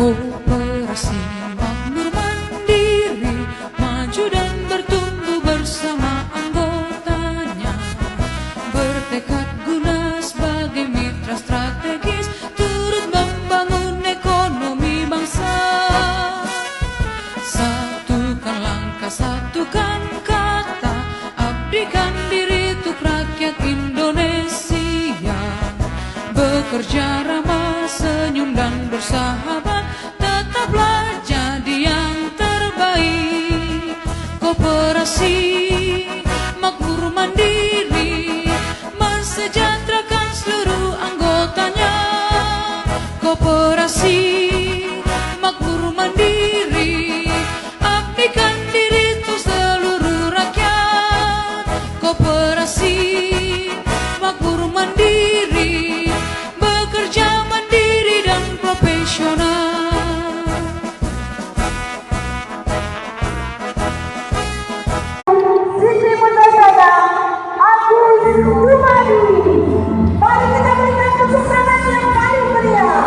Koperasi makmur mandiri maju dan bertumbuh bersama anggotanya, bertekad guna sebagai mitra strategis, turut membangun ekonomi bangsa. Satukan langkah, satukan kata, abdikan diri untuk rakyat Indonesia. Bekerja ramah, senyum dan bersahabat, tetaplah jadi yang terbaik. Koperasi makmur mandiri mensejahterakan seluruh anggotanya. Koperasi makmur mandiri abdikan diri untuk seluruh rakyat. Koperasi makmur mandiri bekerja mandiri dan profesional. Siswi muda saya, Agus Dumadi. Mari kita berikan tepuk tangan yang paling meriah.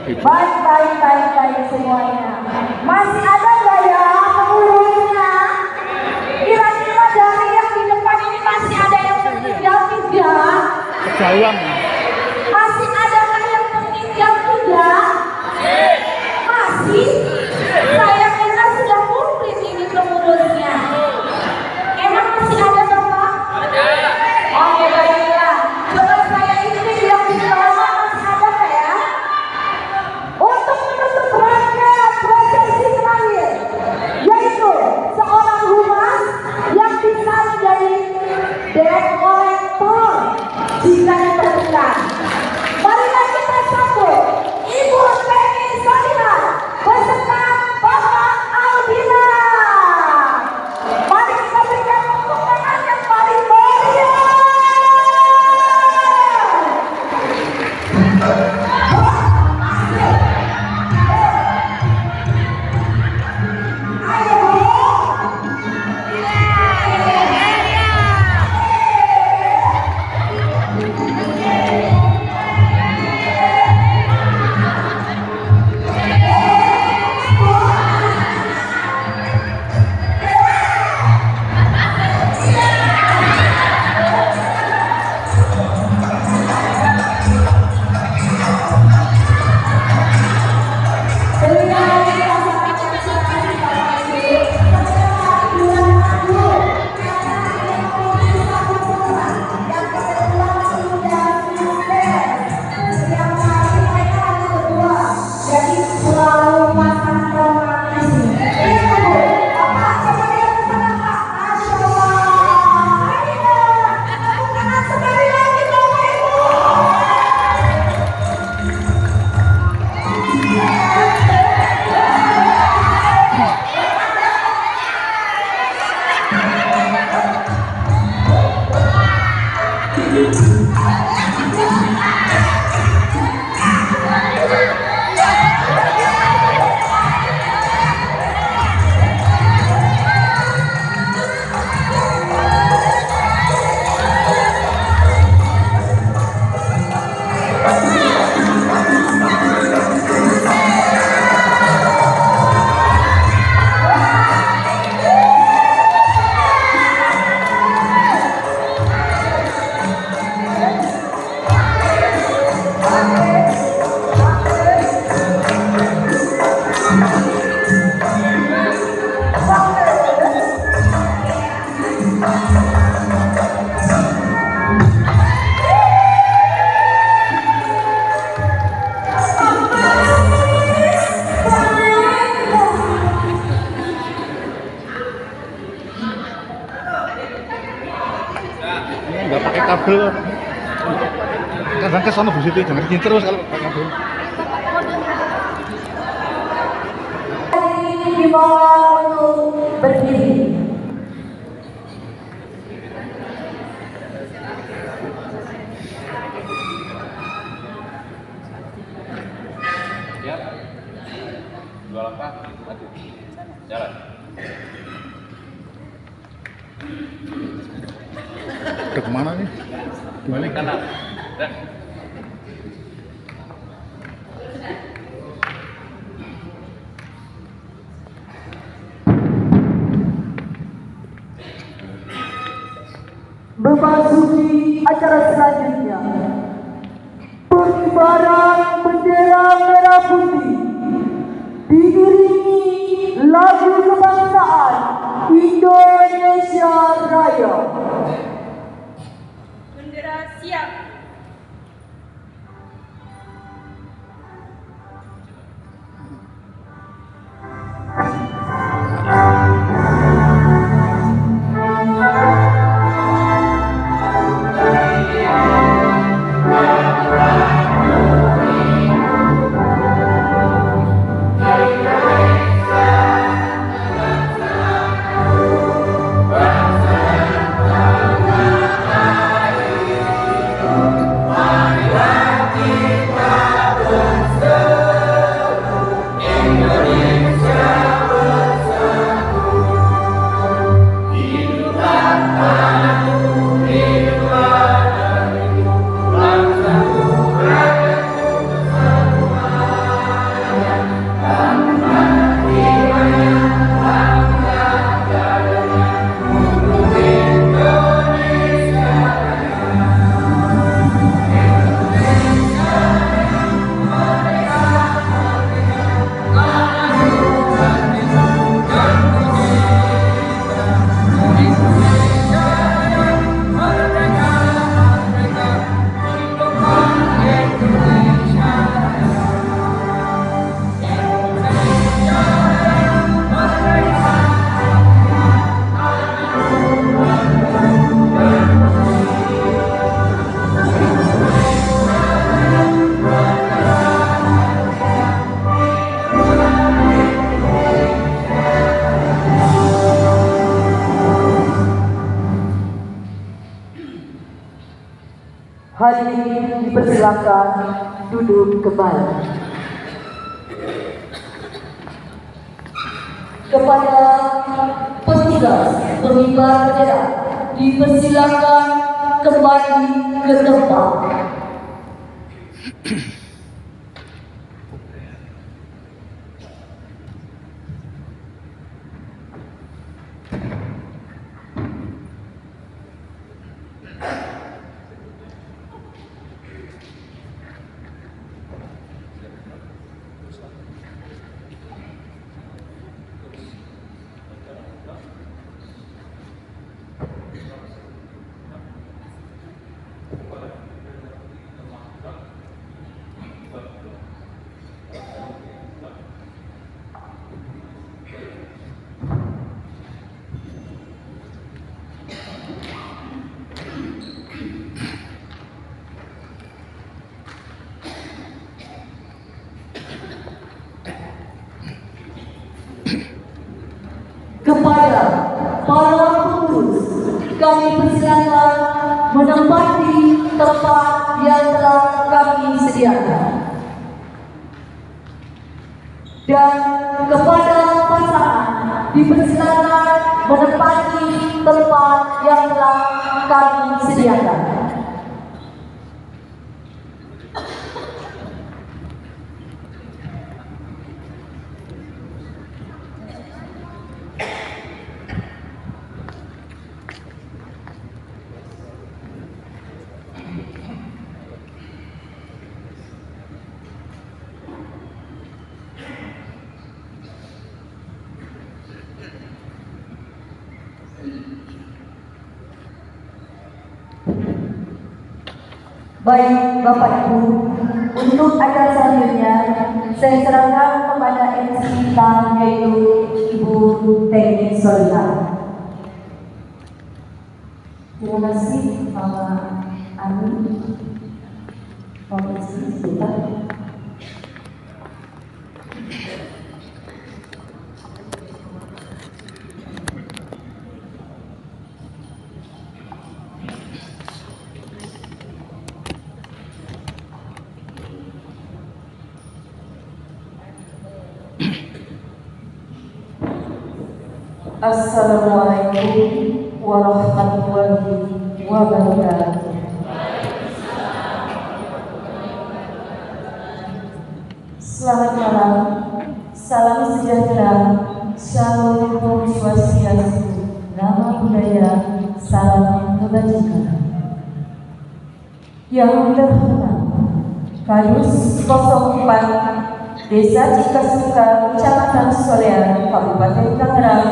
Baik semuanya. Masih ada nggak ya pengurusnya? Kira-kira dari yang di depan ini masih ada yang meninggal tidak? Kejauhan. Masih ada nggak yang meninggal tidak? Masih? Saya kira sudah komplit ini pengurusnya. Emang masih ada Bapak? Oke, baiklah. Coba saya isi yang di bawah masih ada nggak ya? Untuk menutup rangkaian prosesi terakhir, yaitu seorang humas yang bisa menjadi debt collector jika diperlukan. Marilah kita sambut Ibu Penny Solihan beserta Bapak Albina. Mari kita berikan tepuk tangan yang paling meriah. Nggak pakai kabel. Kadang ke sana Bu Siti, jangan gini terus kalau pakai kabel. Ini dibawa untuk berdiri. Ya, 2 langkah, maju, jalan. Ke kemana nih? Balik kanan. Dan Memasuki acara selanjutnya, pengibaran bendera merah putih diiringi lagu kebangsaan Indonesia Raya. Bendera siap. Bangsa dipersilakan duduk kembali. Kepada petugas pengibar bendera dipersilakan kembali ke tempat. Kepada para pengurus, kami persilakan menempati tempat yang telah kami sediakan. Dan kepada pasangan dipersilakan menempati tempat yang telah kami sediakan. Baik Bapak Ibu, untuk acara selanjutnya saya serahkan kepada MC kita yaitu Ibu Teni Solina. Terima kasih Bapak Ani, Provinsi kita. Assalamualaikum warahmatullahi wabarakatuh. Selamat malam, salam sejahtera, shalom Om Swastiastu, nama budaya, salam kebajikan. Yang terhormat Kadus 04 Desa Cikasuka, Kecamatan Solean, Kabupaten Tangerang,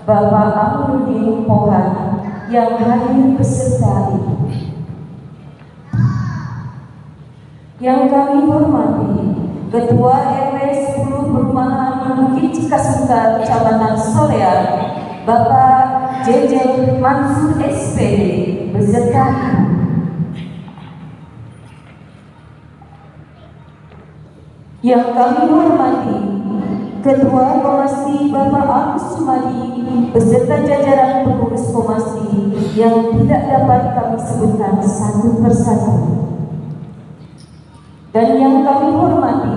Bapak Amiruddin Pohan yang hadir beserta ibu. Yang kami hormati Ketua RW 10 Perumahan Bukit Cikasuka, Kecamatan Solean, Bapak JJ Mansur SPD beserta ibu. Yang kami hormati Ketua Komasi Bapak Agus Sumadi beserta jajaran pengurus Komasi yang tidak dapat kami sebutkan satu persatu. Dan yang kami hormati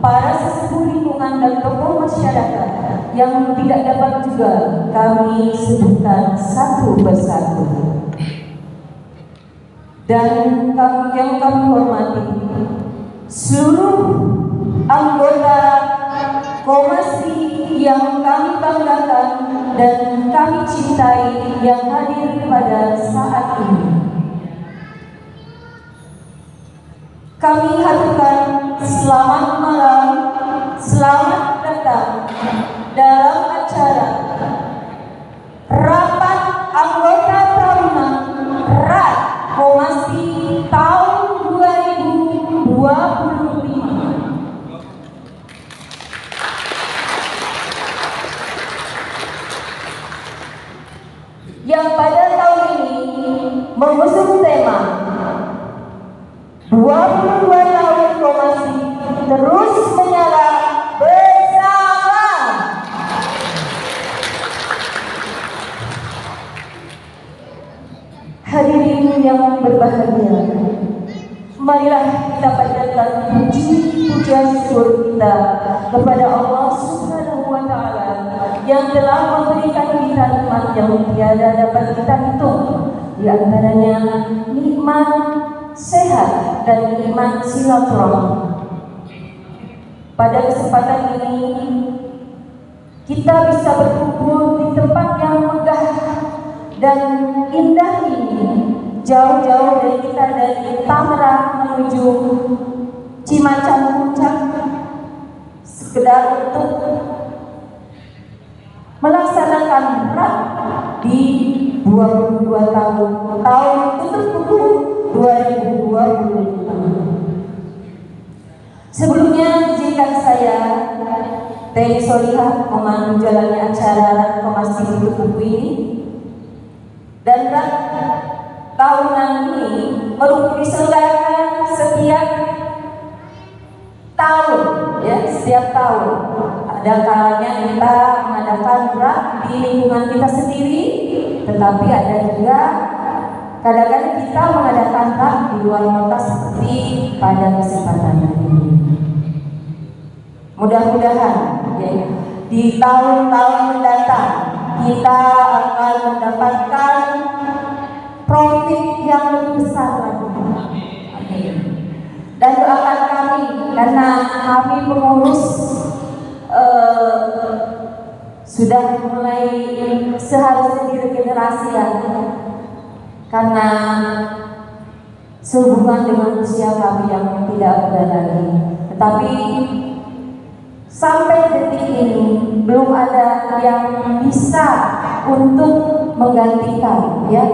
para sesepuh lingkungan dan tokoh masyarakat yang tidak dapat juga kami sebutkan satu persatu. Dan yang kami hormati seluruh anggota Komasi yang kami banggakan dan kami cintai yang hadir pada saat ini. Kami haturkan selamat malam, selamat datang dalam acara Rapat Anggota Tahunan RAT Komasi tahun 2025. Yang pada tahun ini mengusung tema 22 tahun Komasi terus menyala bersama. Hadirin yang berbahagia, Marilah kita panjatkan puji-pujian syukur kita kepada Allah Subhanahu wa Ta'ala yang telah memberikan kita nikmat yang tiada dapat kita hitung, di antaranya nikmat sehat dan nikmat silaturahmi. Pada kesempatan ini kita bisa berkumpul di tempat yang megah dan indah ini, jauh-jauh dari kita, dari Tangerang menuju Cimacan Puncak, sekedar untuk melaksanakan RAT di 22 tahun tutup buku 2025. Sebelumnya izinkan saya Teh Solihah memandu jalannya acara Komasi tutup buku ini, dan RAT tahunan ini diselenggarakan setiap tahun, ya, setiap tahun. Ada kalanya kita mengadakan RAT di lingkungan kita sendiri, tetapi ada juga kadang-kadang kita mengadakan RAT di luar kota seperti pada kesempatan ini. Mudah-mudahan ya, di tahun-tahun mendatang kita akan mendapatkan profit yang lebih besar lagi. Amin. Dan doakan kami, karena kami pengurus sudah mulai seharusnya diregenerasi ya, karena sehubungan dengan usia kami yang tidak muda lagi. Tetapi sampai detik ini belum ada yang bisa untuk menggantikan, ya.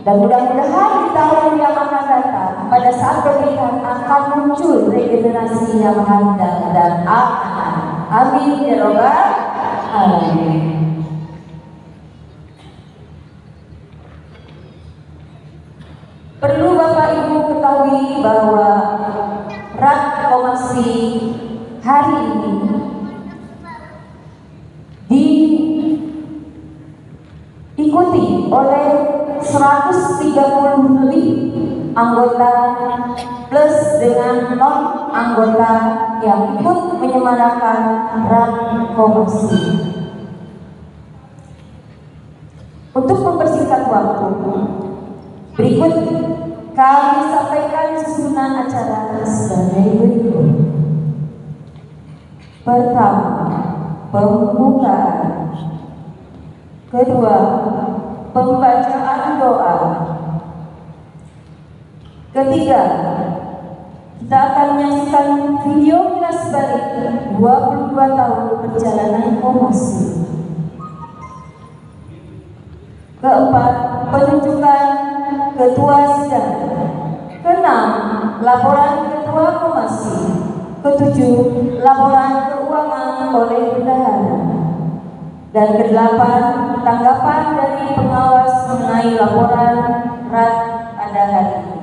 Dan mudah-mudahan di tahun yang akan datang, pada saat pernikahan akan muncul regenerasi yang handal dan aman. Amin ya robbal alamin. Perlu Bapak Ibu ketahui bahwa RAT Komasi hari ini diikuti oleh 130 lebih anggota plus dengan non anggota yang ikut menyemarakan RAT Komasi. Untuk mempersingkat waktu, berikut kami sampaikan susunan acara sebagai berikut. Pertama, pembukaan. Kedua, pembacaan doa. Ketiga, kita akan menyaksikan video kilas balik 22 tahun perjalanan Komasi. Keempat, penunjukan ketua sidang. Keenam, laporan ketua Komasi. Ketujuh, laporan keuangan oleh bendahara. Dan kedelapan, tanggapan dari pengawas mengenai laporan RAT pada hari ini.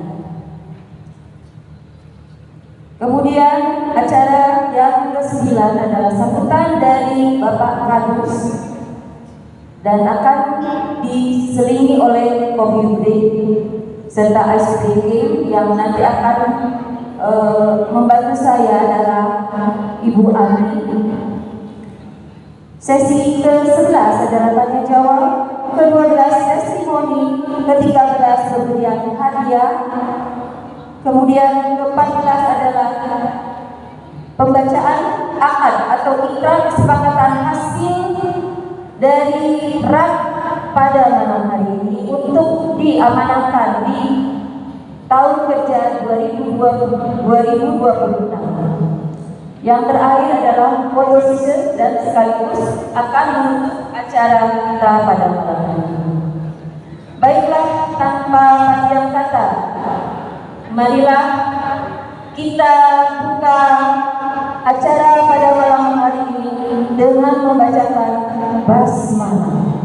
Kemudian acara yang ke-9 adalah sambutan dari Bapak Kadus dan akan diselingi oleh kopi break serta ice cream yang nanti akan membantu saya adalah Ibu Ani. Sesi ke-11 adalah tanya jawab, ke-12 testimoni, ke-13 pemberian hadiah, kemudian ke-14 adalah pembacaan akad atau ikrar kesepakatan hasil dari RAT pada malam hari ini untuk diamanahkan di tahun kerja 2026. Yang terakhir adalah photo session dan sekaligus akan menutup acara kita pada malam ini. Baiklah, tanpa panjang kata, marilah kita buka acara pada malam hari ini dengan membacakan basmalah.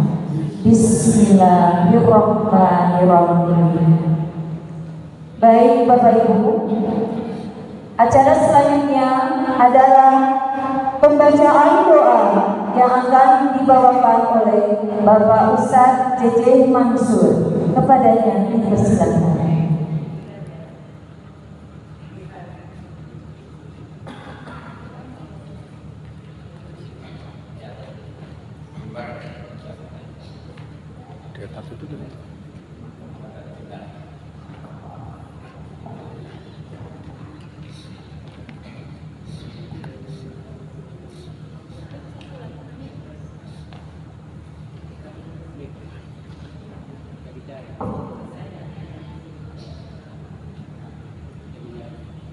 Bismillahirrahmanirrahim. Baik Bapak Ibu, acara selanjutnya adalah pembacaan doa yang akan dibawakan oleh Bapak Ustadz JJ Mansur. Kepadanya dipersilakan. Satu itu dulu.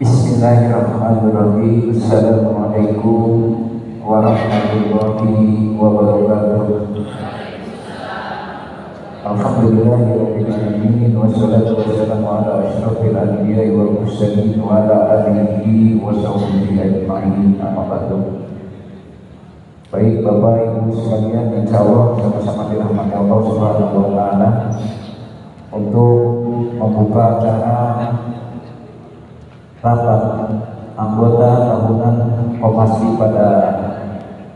Bismillahirrahmanirrahim. Assalamualaikum warahmatullahi wabarakatuh. Alhamdulillahirabbil alamin wassalatu wassalamu ala asyrofil anbiya'i wal mursalin wa ala alihi wa sahbihi ajma'in. Amma ba'du. Baik Bapak Ibu sekalian, insyaallah sama-sama dirahmati Allah Subhanahu wa taala untuk membuka acara rapat anggota tahunan Komasi pada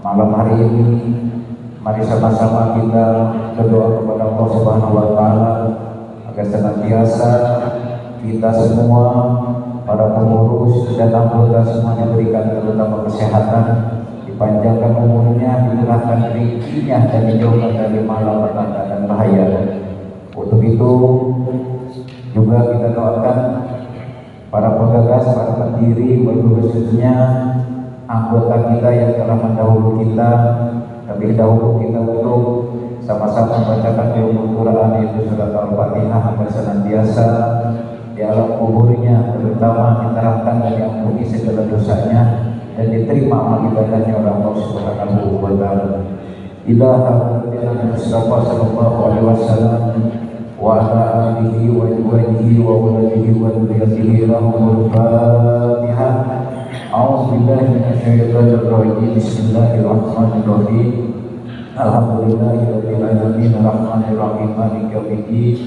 malam hari ini. Mari sama-sama kita berdoa kepada Allah Subhanahu wa taala agar senantiasa kita semua para pengurus dan anggota semuanya berikan terutama kesehatan, dipanjangkan umurnya, dimurahkan rezekinya dan dijauhkan dari malapetaka dan bahaya. Untuk itu juga kita doakan para penggagas, para pendiri, khususnya anggota kita yang telah mendahulu kita, lebih dahulu kita untuk sama-sama membacakan Al Quran yaitu surat Al-Fatihah agar senantiasa di alam kuburnya terutama diterangkan dan diampuni segala dosanya dan diterima amal ibadahnya oleh Allah Subhanahu wa taala. Ila hadratin Mustafa sallallahu alaihi wasallam wa ala alihi wa azwajihi wa waladihi wa dzurriyyatihi lahumul Fatihah. A'udzu billahi minasyaitonir rajim. Bismillahirrahmanirrahim. Alhamdulillahirabbil alamin arrahmanir rahim maliki yaumiddin.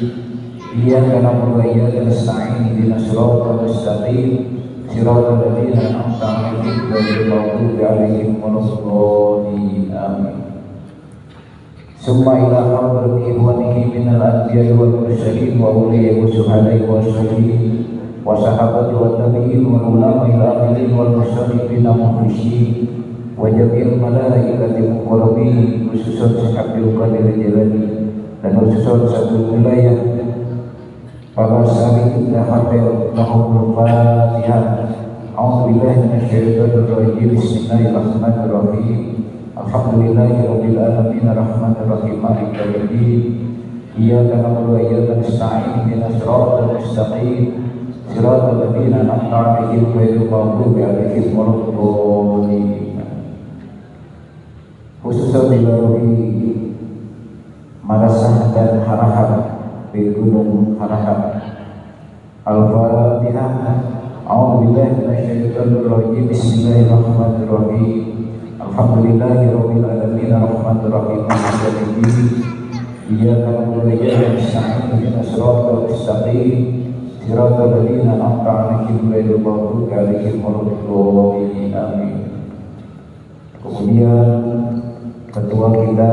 Iyyaka na'budu wa iyyaka nasta'in ihdinas siratal mustaqim siratal ladzina an'amta 'alaihim ghairil maghdubi 'alaihim waladdallin. Amin. Summa ila hadrati ikhwanihi minal anbiya'i wal mursalin wa ulil syuhada'i wa syuhadin wa sahabati wa tabi'in wal ulama'i al-amilin wal musyrifin mukhlisin wa jami'il malaikati muqarrabin khususan sahabil qadir jalani dan khususan satu wilayah para sahabat hafal lahumul Fatihah. A'udzu billahi minasyaitonir rajim. Bismillahirrahmanirrahim. Alhamdulillahirabbil alamin arrahmanir rahim maliki yaumiddin. Iyyaka na'budu wa iyyaka nasta'in ihdinas siratal mustaqim siratal ladzina an'amta 'alaihim ghairil maghdubi 'alaihim waladdallin. Khususnya dilalui Madrasah dan Harahap di Gunung Harahap. Al-Fatihah. A'udzu billahi minasyaitonir rajim. Bismillahirrahmanirrahim. Alhamdulillahirabbil alamin arrahmanir rahim maliki yaumiddin. Iyyaka na'budu wa iyyaka nasta'in ihdinas siratal mustaqim siratal ladzina an'amta 'alaihim ghairil maghdubi 'alaihim waladdallin. Amin. Kemudian ketua kita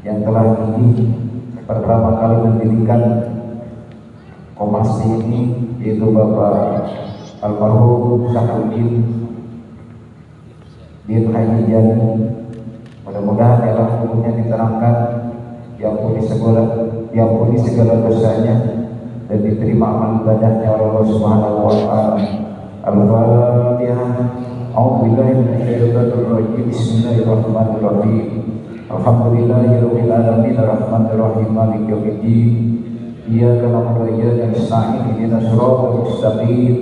yang telah ini pertama kali mendirikan Komasi ini yaitu Bapak Almarhum Syahruddin bin Haji Jani. Mudah-mudahan dalam umurnya diterangkan, diampuni segala dosanya dan diterima amal ibadahnya oleh Allah Subhanahu wa taala. Al-Fatihah. A'udzu billahi minasyaitonir rajim. Bismillahirrahmanirrahim. Alhamdulillahirabbil alamin arrahmanir rahim maliki yaumiddin. Iyyaka na'budu wa iyyaka nasta'in ihdinas siratal mustaqim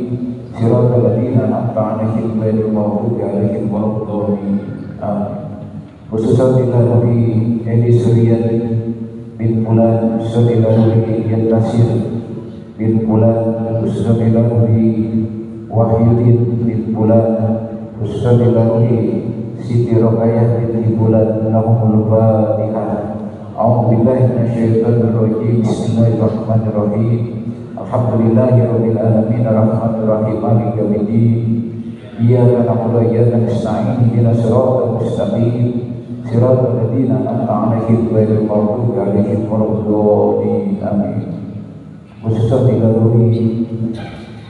siratal ladzina an'amta 'alaihim ghairil maghdubi 'alaihim waladdallin. Khususan dilalui Edi Suryan bin Fulan, khususan dilalui Yantasir bin Fulan, khususan dilalui Wahyudin bin Fulan, khususan dilalui Siti Rokayah bin Fulan. Lahumul Fatihah. A'udzu billahi minasyaitonir rajim. Bismillahirrahmanirrahim. Alhamdulillahirabbil alamin arrahmanir rahim maliki yaumiddin. Iyyaka na'budu wa iyyaka nasta'in ihdinas siratal mustaqim siratal ladzina an'amta 'alaihim ghairil maghdubi 'alaihim waladdallin. Amin. Khususnya dilalui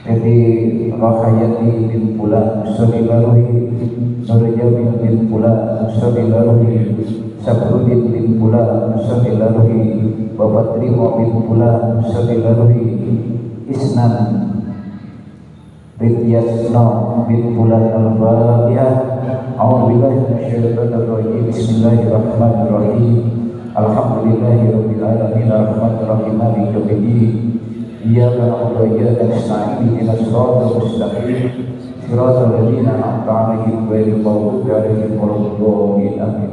Teti Rahayati bin Fulan, khususnya dilalui Nur Jamil bin Fulan, khususnya dilalui Sabrudin bin Fulan Sadilaruhi, Bapak Trimo bin Fulan Sadilaruhi, Isnan Rityasno bin Fulan Al-Fatihah. A'udzubillahi minasyaitonir rajim. Bismillahirrahmanirrahim. Alhamdulillahirabbil alamin arrahmanir rahim maliki yaumiddin. Iyyaka na'budu wa iyyaka nasta'in ihdinas siratal mustaqim siratal ladzina an'amta 'alaihim ghairil maghdubi 'alaihim waladdallin. Amin.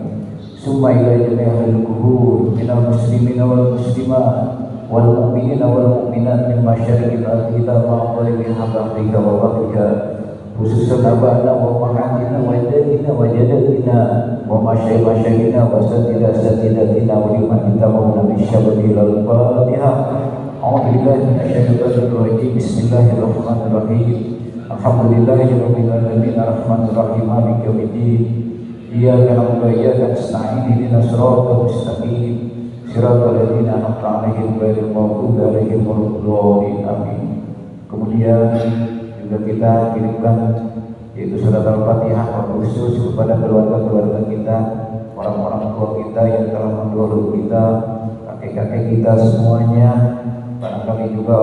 Summa ila jami'il qubur minal muslimina wal muslimat wal mu'minina wal mu'minat min masyariqil ardi ila maghribih haqqika wa baghika, khususan abana wa mahatina wa jadina wa jadatina wa masyaykhina wa satidatina wa liman intahu min syabbil al-Fatihah. A'udzubillahi minasyaitonir rajim. Bismillahirrahmanirrahim. Alhamdulillahirabbil alamin arrahmanir rahim maliki yaumiddin. Iyyaka na'budu wa iyyaka nasta'in ihdinas siratal mustaqim siratal ladzina an'amta 'alaihim ghairil maghdubi 'alaihim waladdallin. Amin. Kemudian juga kita kirimkan yaitu surat Al-Fatihah khusus kepada keluarga-keluarga kita, orang-orang tua kita yang telah mendahului kita, kakek-kakek kita semuanya, barangkali juga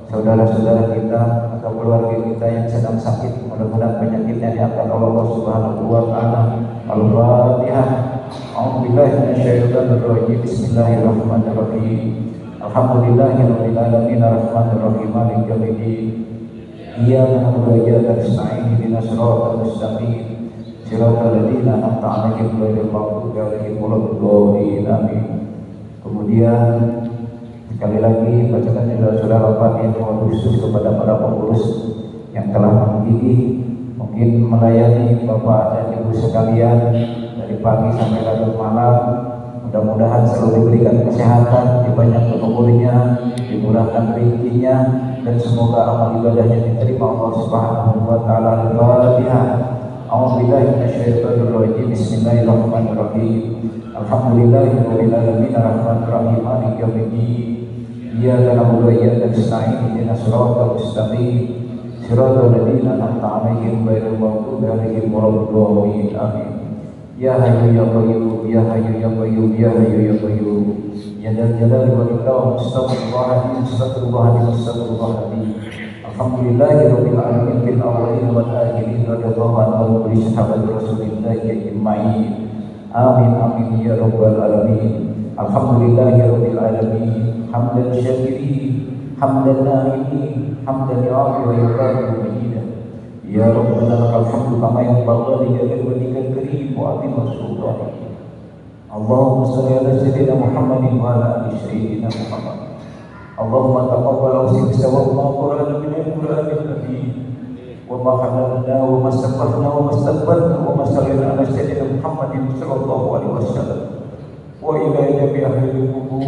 saudara-saudara kita atau keluarga kita yang sedang sakit, mudah-mudahan penyakitnya diangkat oleh Allah Subhanahu wa taala. Al-Fatihah. A'udzubillahi minasyaitonir rajim. Bismillahirrahmanirrahim. Alhamdulillahirabbil alamin arrahmanir rahim maliki yaumiddin. Iyyaka na'budu wa iyyaka nasta'in ihdinas siratal mustaqim siratal ladzina an'amta 'alaihim ghairil maghdubi 'alaihim waladdallin. Amin. Kemudian sekali lagi bacakan saudara Al-Fatihah khusus kepada para pengurus yang telah menggigih, mungkin melayani Bapak dan Ibu sekalian dari pagi sampai larut malam. Mudah-mudahan selalu diberikan kesehatan, dibanyak umurnya, dimurahkan rezekinya, dan semoga amal ibadahnya diterima Allah Subhanahu wa taala. Al-Fatihah. A'udzubillahi minasyaitonir rajim. Bismillahirrahmanirrahim. Alhamdulillahirabbil alamin arrahmanir rahim maliki yaumiddin. Iyyaka na'budu wa iyyaka nasta'in ihdinas siratal mustaqim siratal ladzina an'amta 'alaihim ghairil maghdubi 'alaihim waladdallin. Amin. Ya Hayyu ya Qayyum, ya Hayyu ya Qayyum, ya Hayyu ya Qayyum, ya Dzal Jalali wal Ikram. Astaghfirullahaladzim, astaghfirullahaladzim, astaghfirullahaladzim. Alhamdulillahirabbil alamin fil awwalin wal akhirin radhiyallahu anhu wa sahabati Rasulillahi ajma'in. Amin amin ya rabbal alamin. Alhamdulillahirabbil alamin. Hamdan syakirin, hamdan na'imin, hamdan ya'afi wa yuqabilu bihidah. Ya Rabbana lakal hamdu kama yanbaghi li jalali wajhikal karim wa 'azimi sultanik. Allahumma shalli ala sayyidina Muhammadin wa ala ali sayyidina Muhammad. Allahumma taqabbal awsi wa ma qara'na min al-Qur'anil karim wa ma halalna wa ma sabbahna wa ma stabbarna wa ma sallina ala sayyidina Muhammadin sallallahu alaihi wasallam wa ila jami' ahli al-qubur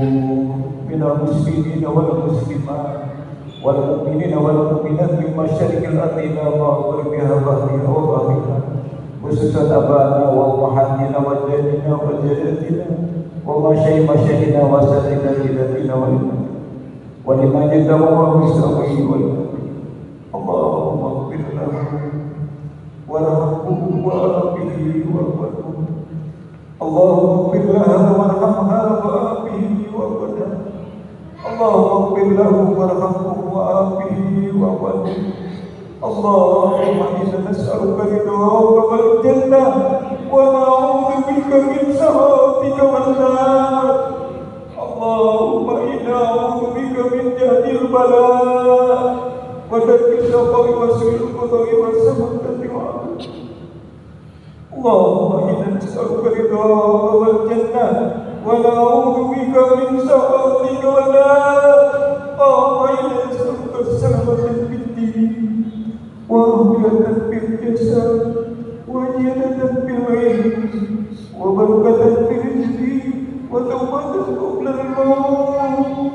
minal muslimina wal muslimat wal mu'minina wal mu'minat min masyariqil ardi ila maghribiha wa baghriha, khususan abana wa ummahatina wa jadina wa jadatina wa masyaykhina wa satidatina wa liman jadawa wa musawi wa Allahumma ighfir lahu warhamhu wa afihi wa qadhu. Allahumma ighfir lahu warhamha wa afihi wa qadhu. Allahumma ighfir lahu warhamhu wa afihi wa qadhu. Allahumma inna nas'aluka ridhaka wal jannah wa na'udzu bika min sakhatika wan nar. Allahumma inna na'udzu bika min jahdil bala wa darkis shaqa'i wa su'il qada'i wa samadati wa Allahumma inna nas'aluka ridhaka wal jannah wa na'udzu bika min sakhatika wan nar. Allahumma inna nas'aluka salamatan fid din wa afiyatan fil jasad wa ziyadatan fil ilm wa barakatan fil rizqi wa tawbatan qabla al-maut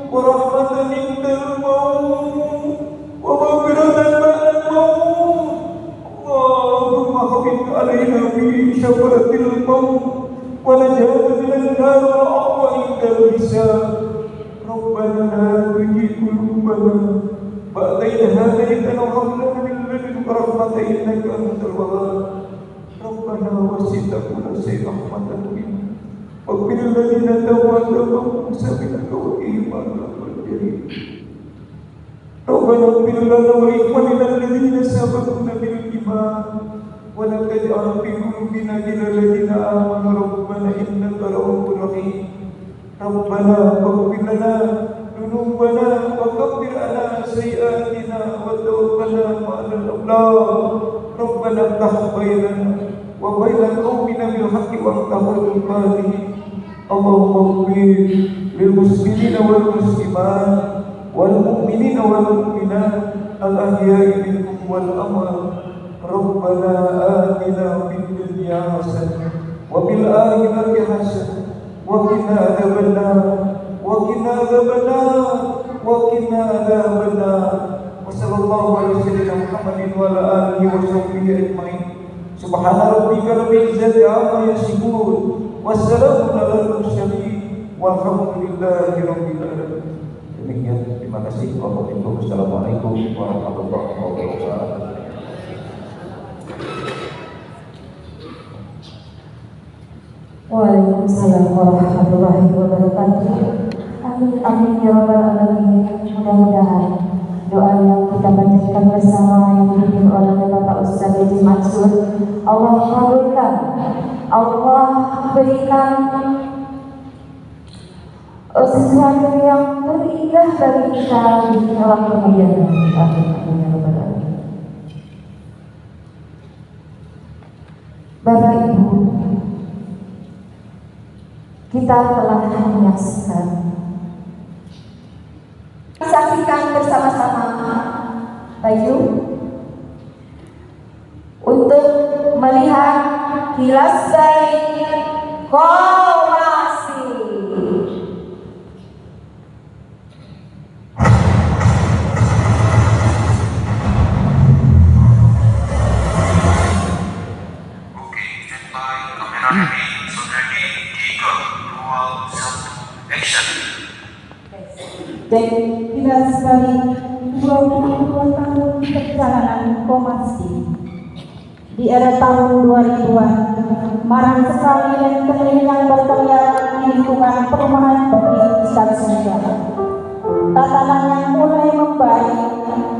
wa rahmatan inda al-maut wa maghfiratan ba'da al-maut. Allahumma hawwin alaina fi shafaratil maut wa najatan min an-nar wa 'afwa inda al-hisab. Rabbana la tuzigh qulubana ba'da idh hadaytana wa hab lana min ladunka rahmatan innaka antal wahhab. Rabbana wasi'ta kulla shay'in rahmatan واغفر الذين تابوا موسى بالإيمان ربنا اغفر لنا ولإخواننا الذين سبقونا بالإيمان ولا تجعل في قلوبنا غلا للذين آمنوا ربنا إنك رؤوف رحيم ربنا فاغفر لنا ذنوبنا وكفر عنا سيئاتنا وتوفنا مع الأبرار ربنا افتح بيننا وبين قومنا بالحق وافتح القادمين اللهم اغفر للمسلمين والمسلمات والمؤمنين والمؤمنات الأحياء منهم والأموات ربنا آتنا في الدنيا حسنة وفي الآخرة حسنة وقنا عذاب النار وقنا عذاب النار وقنا عذاب النار وصلى الله على سيدنا محمد وعلى آله وصحبه أجمعين سبحان ربك رب العزة عما يصفون والسلام على المرسلين والحمد لله رب العالمين. Demikian, terima kasih. Wassalamualaikum warahmatullahi wabarakatuh. Waalaikumsalam warahmatullahi wabarakatuh. Amin amin ya rabbal alamin. Mudah-mudahan doa yang kita bacakan bersama yang dipimpin oleh Bapak Ustaz Edi Mansur Allah kabulkan, Allah berikan sesuatu yang terindah bagi kita di dalam kemudian hari. Amin ya rabbal alamin. Bapak Ibu, kita telah saksikan bersama-sama baju untuk melihat kilas baik Komasi. Dan kilas balik 22 tahun perjalanan Komasi di era tahun 2000-an, marah sekali dan kekeringan berkeliaran di lingkungan perumahan bagi Ustaz Senja. Tatanan yang mulai membaik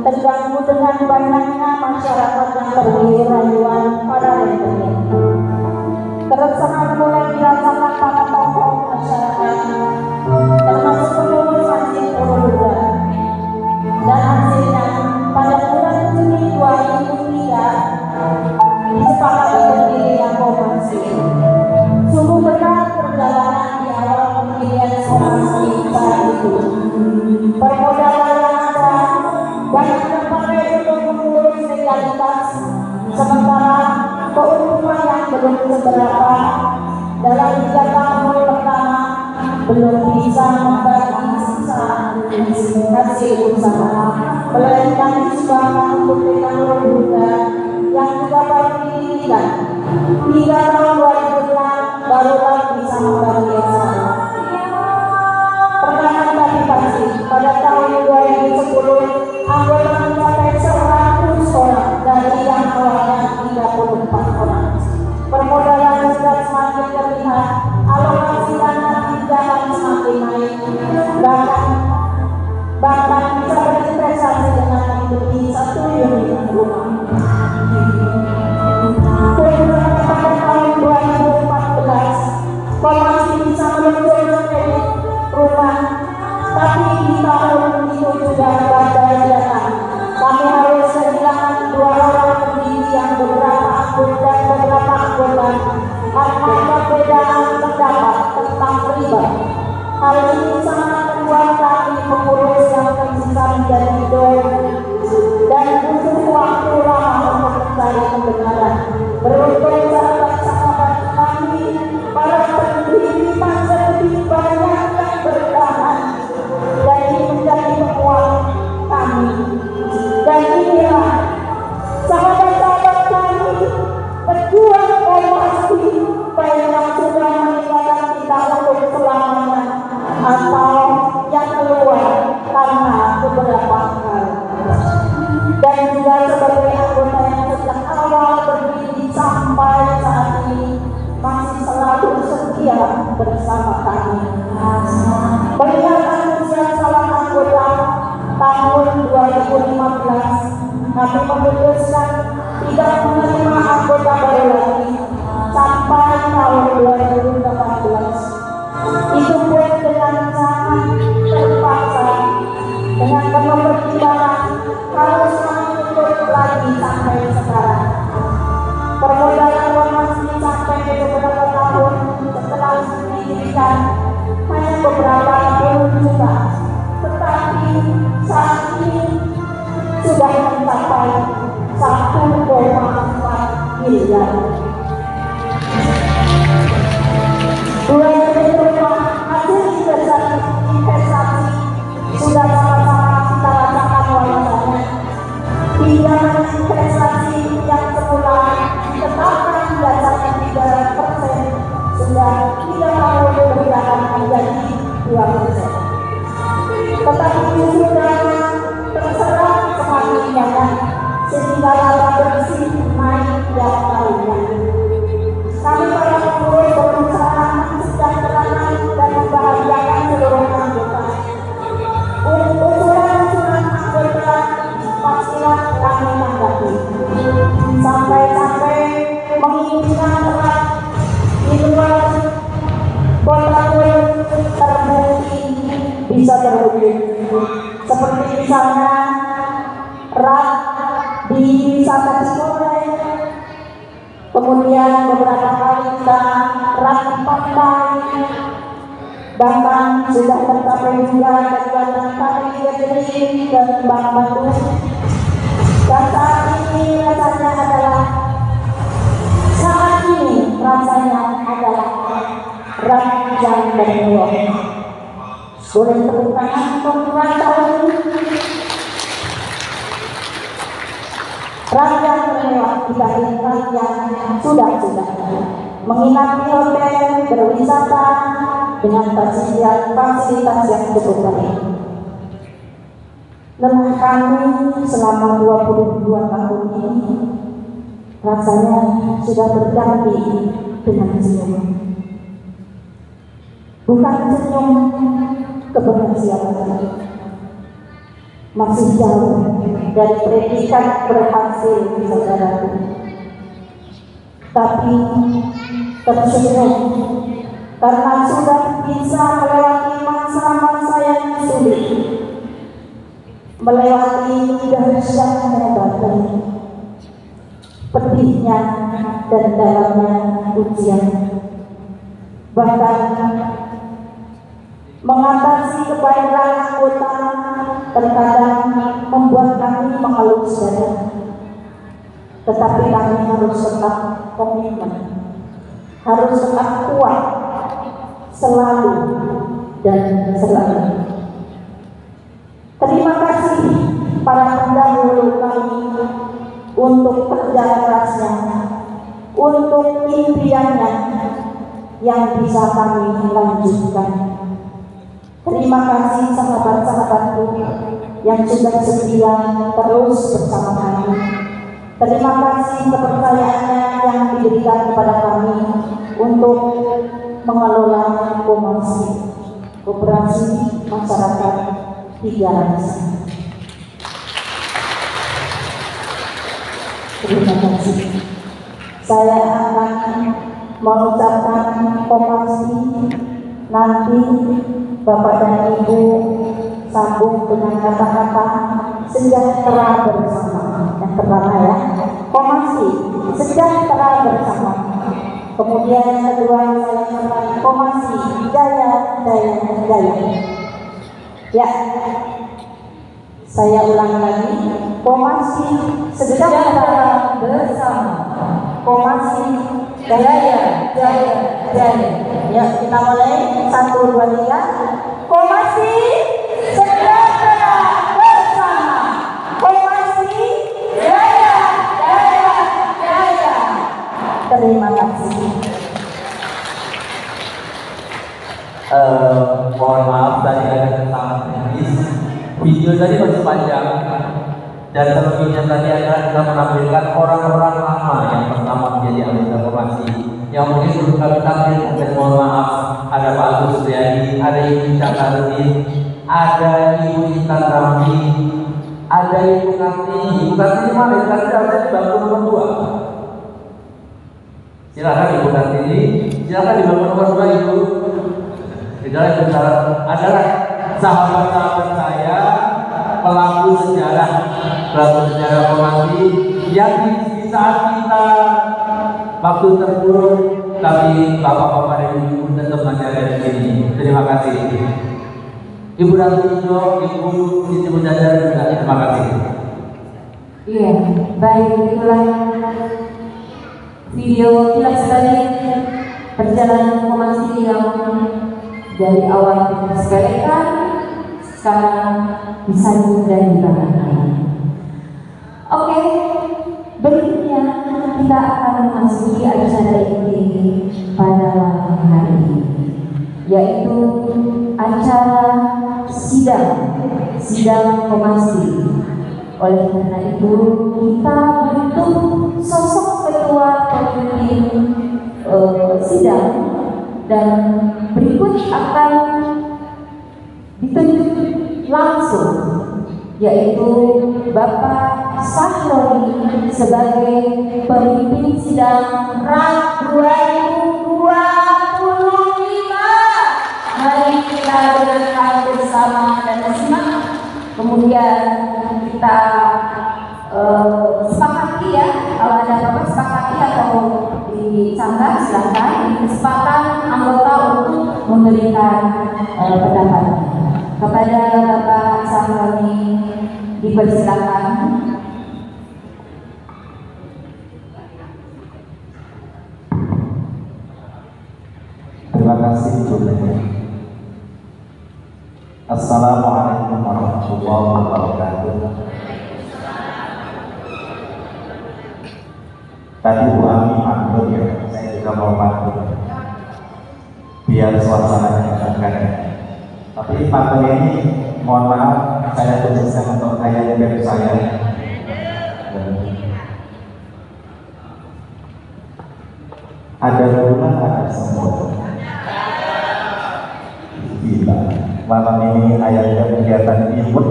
terganggu dengan banyaknya masyarakat yang berwirausaha pada rentenir. Keresahan mulai dirasakan para tokoh masyarakat, termasuk pengurus Masjid Nurul. Dan hasilnya pada bulan Juni 2003 disepakati berdirinya Komasi. Sungguh benar perjalanan di awal pendirian Komasi saat itu. Permodalan yang ada banyak terpakai untuk mengurus legalitas, sementara keuntungan yang belum seberapa dalam 3 tahun pertama belum bisa membagi sisa hasil usaha, melainkan disumbangkan untuk teknologi yang juga baru didirikan. 3 tahun 2006 barulah bisa membagi usaha. Perkataan tadi pasti pada tahun 2010 anggota mencapai 100 orang dari yang awalnya 34 orang. Permodalan sudah semakin terlihat, alokasi dana pinjaman semakin naik, bahkan bisa berinvestasi dengan membeli 1 unit rumah. Pada tahun 2014, Komasi bisa meluncur kredit rumah, tapi di tahun itu juga badai datang. Kami harus kehilangan 2 orang pendiri yang beberapa anggota karena perbedaan pendapat tentang riba. Hal ini sangat membuat kami pengurus yang tersisa menjadi doa dan butuh waktu lama untuk mencari kebenaran. Beruntung sahabat-sahabat kami, para pendiri masa lebih banyak yang bertahan, dan ini menjadi penguat kami. Dan inilah sahabat-sahabat kami, pejuang Komasi, baik yang sudah meninggalkan kita untuk selamanya atau yang keluar karena beberapa hal, dan juga sebagai anggota yang sejak awal berdiri sampai bersama kami. Melihat antusias salah anggota tahun 2015, kami memutuskan tidak menerima anggota baru lagi sampai tahun 2018. Itu pun dengan sangat terpaksa, dengan penuh pertimbangan harus mengikut lagi sampai sekarang. Permodalan formasi sampai beberapa tahun setelah didirikan hanya beberapa puluh juta, tetapi saat ini sudah mencapai 1,4 miliar. Hasil investasi sudah sama-sama kita rasakan wajahnya. Pinjaman investasi yang semula ditetapkan dasarnya 3% sudah 3 tahun berjalan menjadi 2%. Tetapi justru dana terserap semakin banyak sehingga laba bersih naik tiap tahunnya. Kami para pengurus berusaha mensejahterakan dan membahagiakan seluruh anggota. Usulan anggota pastilah kami tanggapi. Sampai-sampai menginginkan tempat di luar kota pun terbukti bisa terwujud. Seperti misalnya rak di wisata Cikole. Kemudian beberapa kali kita rak di pantai, bahkan sudah tercapai juga kegiatan kami Gedering ke Bank Batu. Dan saat ini rasanya adalah rak yang bermewah. Boleh tepuk tangan untuk tahun ini. Rak yang bermewah dibandingkan yang sudah menginap di hotel, berwisata dengan fasilitas yang cukup baik. Lelah kami selama 22 tahun ini rasanya sudah berganti dengan senyum. Bukan senyum keberhasilan, masih jauh dari predikat berhasil saudaraku. Tapi tersenyum karena sudah bisa melewati masa-masa yang sulit, melewati dahsyatnya badai, pedihnya dan dalamnya ujian, bahkan mengatasi kebaikan anggota terkadang membuat kami mengeluh dada. Tetapi kami harus tetap komitmen, harus tetap kuat selalu dan selalu. Terima kasih para pendahulu kami untuk kerja kerasnya, untuk impiannya yang bisa kami lanjutkan. Terima kasih sahabat-sahabatku yang sudah setia terus bersama kami. Terima kasih kepercayaannya yang diberikan kepada kami untuk mengelola koperasi masyarakat 3 Terima kasih. Saya akan mengucapkan koperasi nanti Bapak dan Ibu sambung dengan kata-kata sejahtera bersama. Yang pertama ya, komasi sejahtera bersama. Kemudian yang kedua saya katakan komasi jaya. Ya, saya ulang lagi, komasi sejahtera bersama. Komasi jaya. Ya, kita mulai 1, 2, 3. Komasi sejahtera bersama. Komasi jaya. Terima kasih. Mohon maaf tadi ada kesalahan teknis. Video tadi masih panjang dan selebihnya tadi kita menampilkan orang-orang lama yang pertama menjadi anggota komasi yang mungkin belum kami tampil, mungkin mohon maaf Darmin, ada Ibu Intan Ramli, ada Ibu Kartini. Ibu Kartini mana? Ibu Kartini ada di bangku nomor 2. Silakan Ibu Kartini, silakan di bangku nomor 2 Ibu. Di dalam adalah sahabat-sahabat saya, pelaku sejarah Komasi yang di saat kita waktu terpuruk, tapi bapak-bapak dan ibu tetap menjaga ini. Terima kasih. Ibu Rantino, Ibu Siti Mujajar juga terima kasih. Iya, baik, itulah video kilas balik perjalanan Komasi yang dari awal disepelekan, sekarang disanjung dan dibanggakan. Oke, berikutnya kita akan memasuki acara inti pada malam hari ini, yaitu acara sidang Komasi. Oleh karena itu, kita butuh sosok ketua pemimpin sidang, dan berikut akan ditunjuk langsung, yaitu Bapak Sahroni sebagai pemimpin sidang RAK 2025. Mari kita dengarkan bersama dan simak. Kemudian kita sepakati ya, kalau ada apa-apa sepakati atau dicanggah silakan. Kesempatan anggota untuk memberikan pendapat. Kepada Bapak Sahroni dipersilakan. Terima kasih Ibu. Assalamualaikum warahmatullahi wabarakatuh. Tadi Bu Ami maklum ya, saya juga mau maklum biar suasananya akan. Tapi materi ini mohon maaf saya khususkan untuk ayah dari saya. Ada guna, ada semua. Gila, malam ini ayahnya kegiatan imut.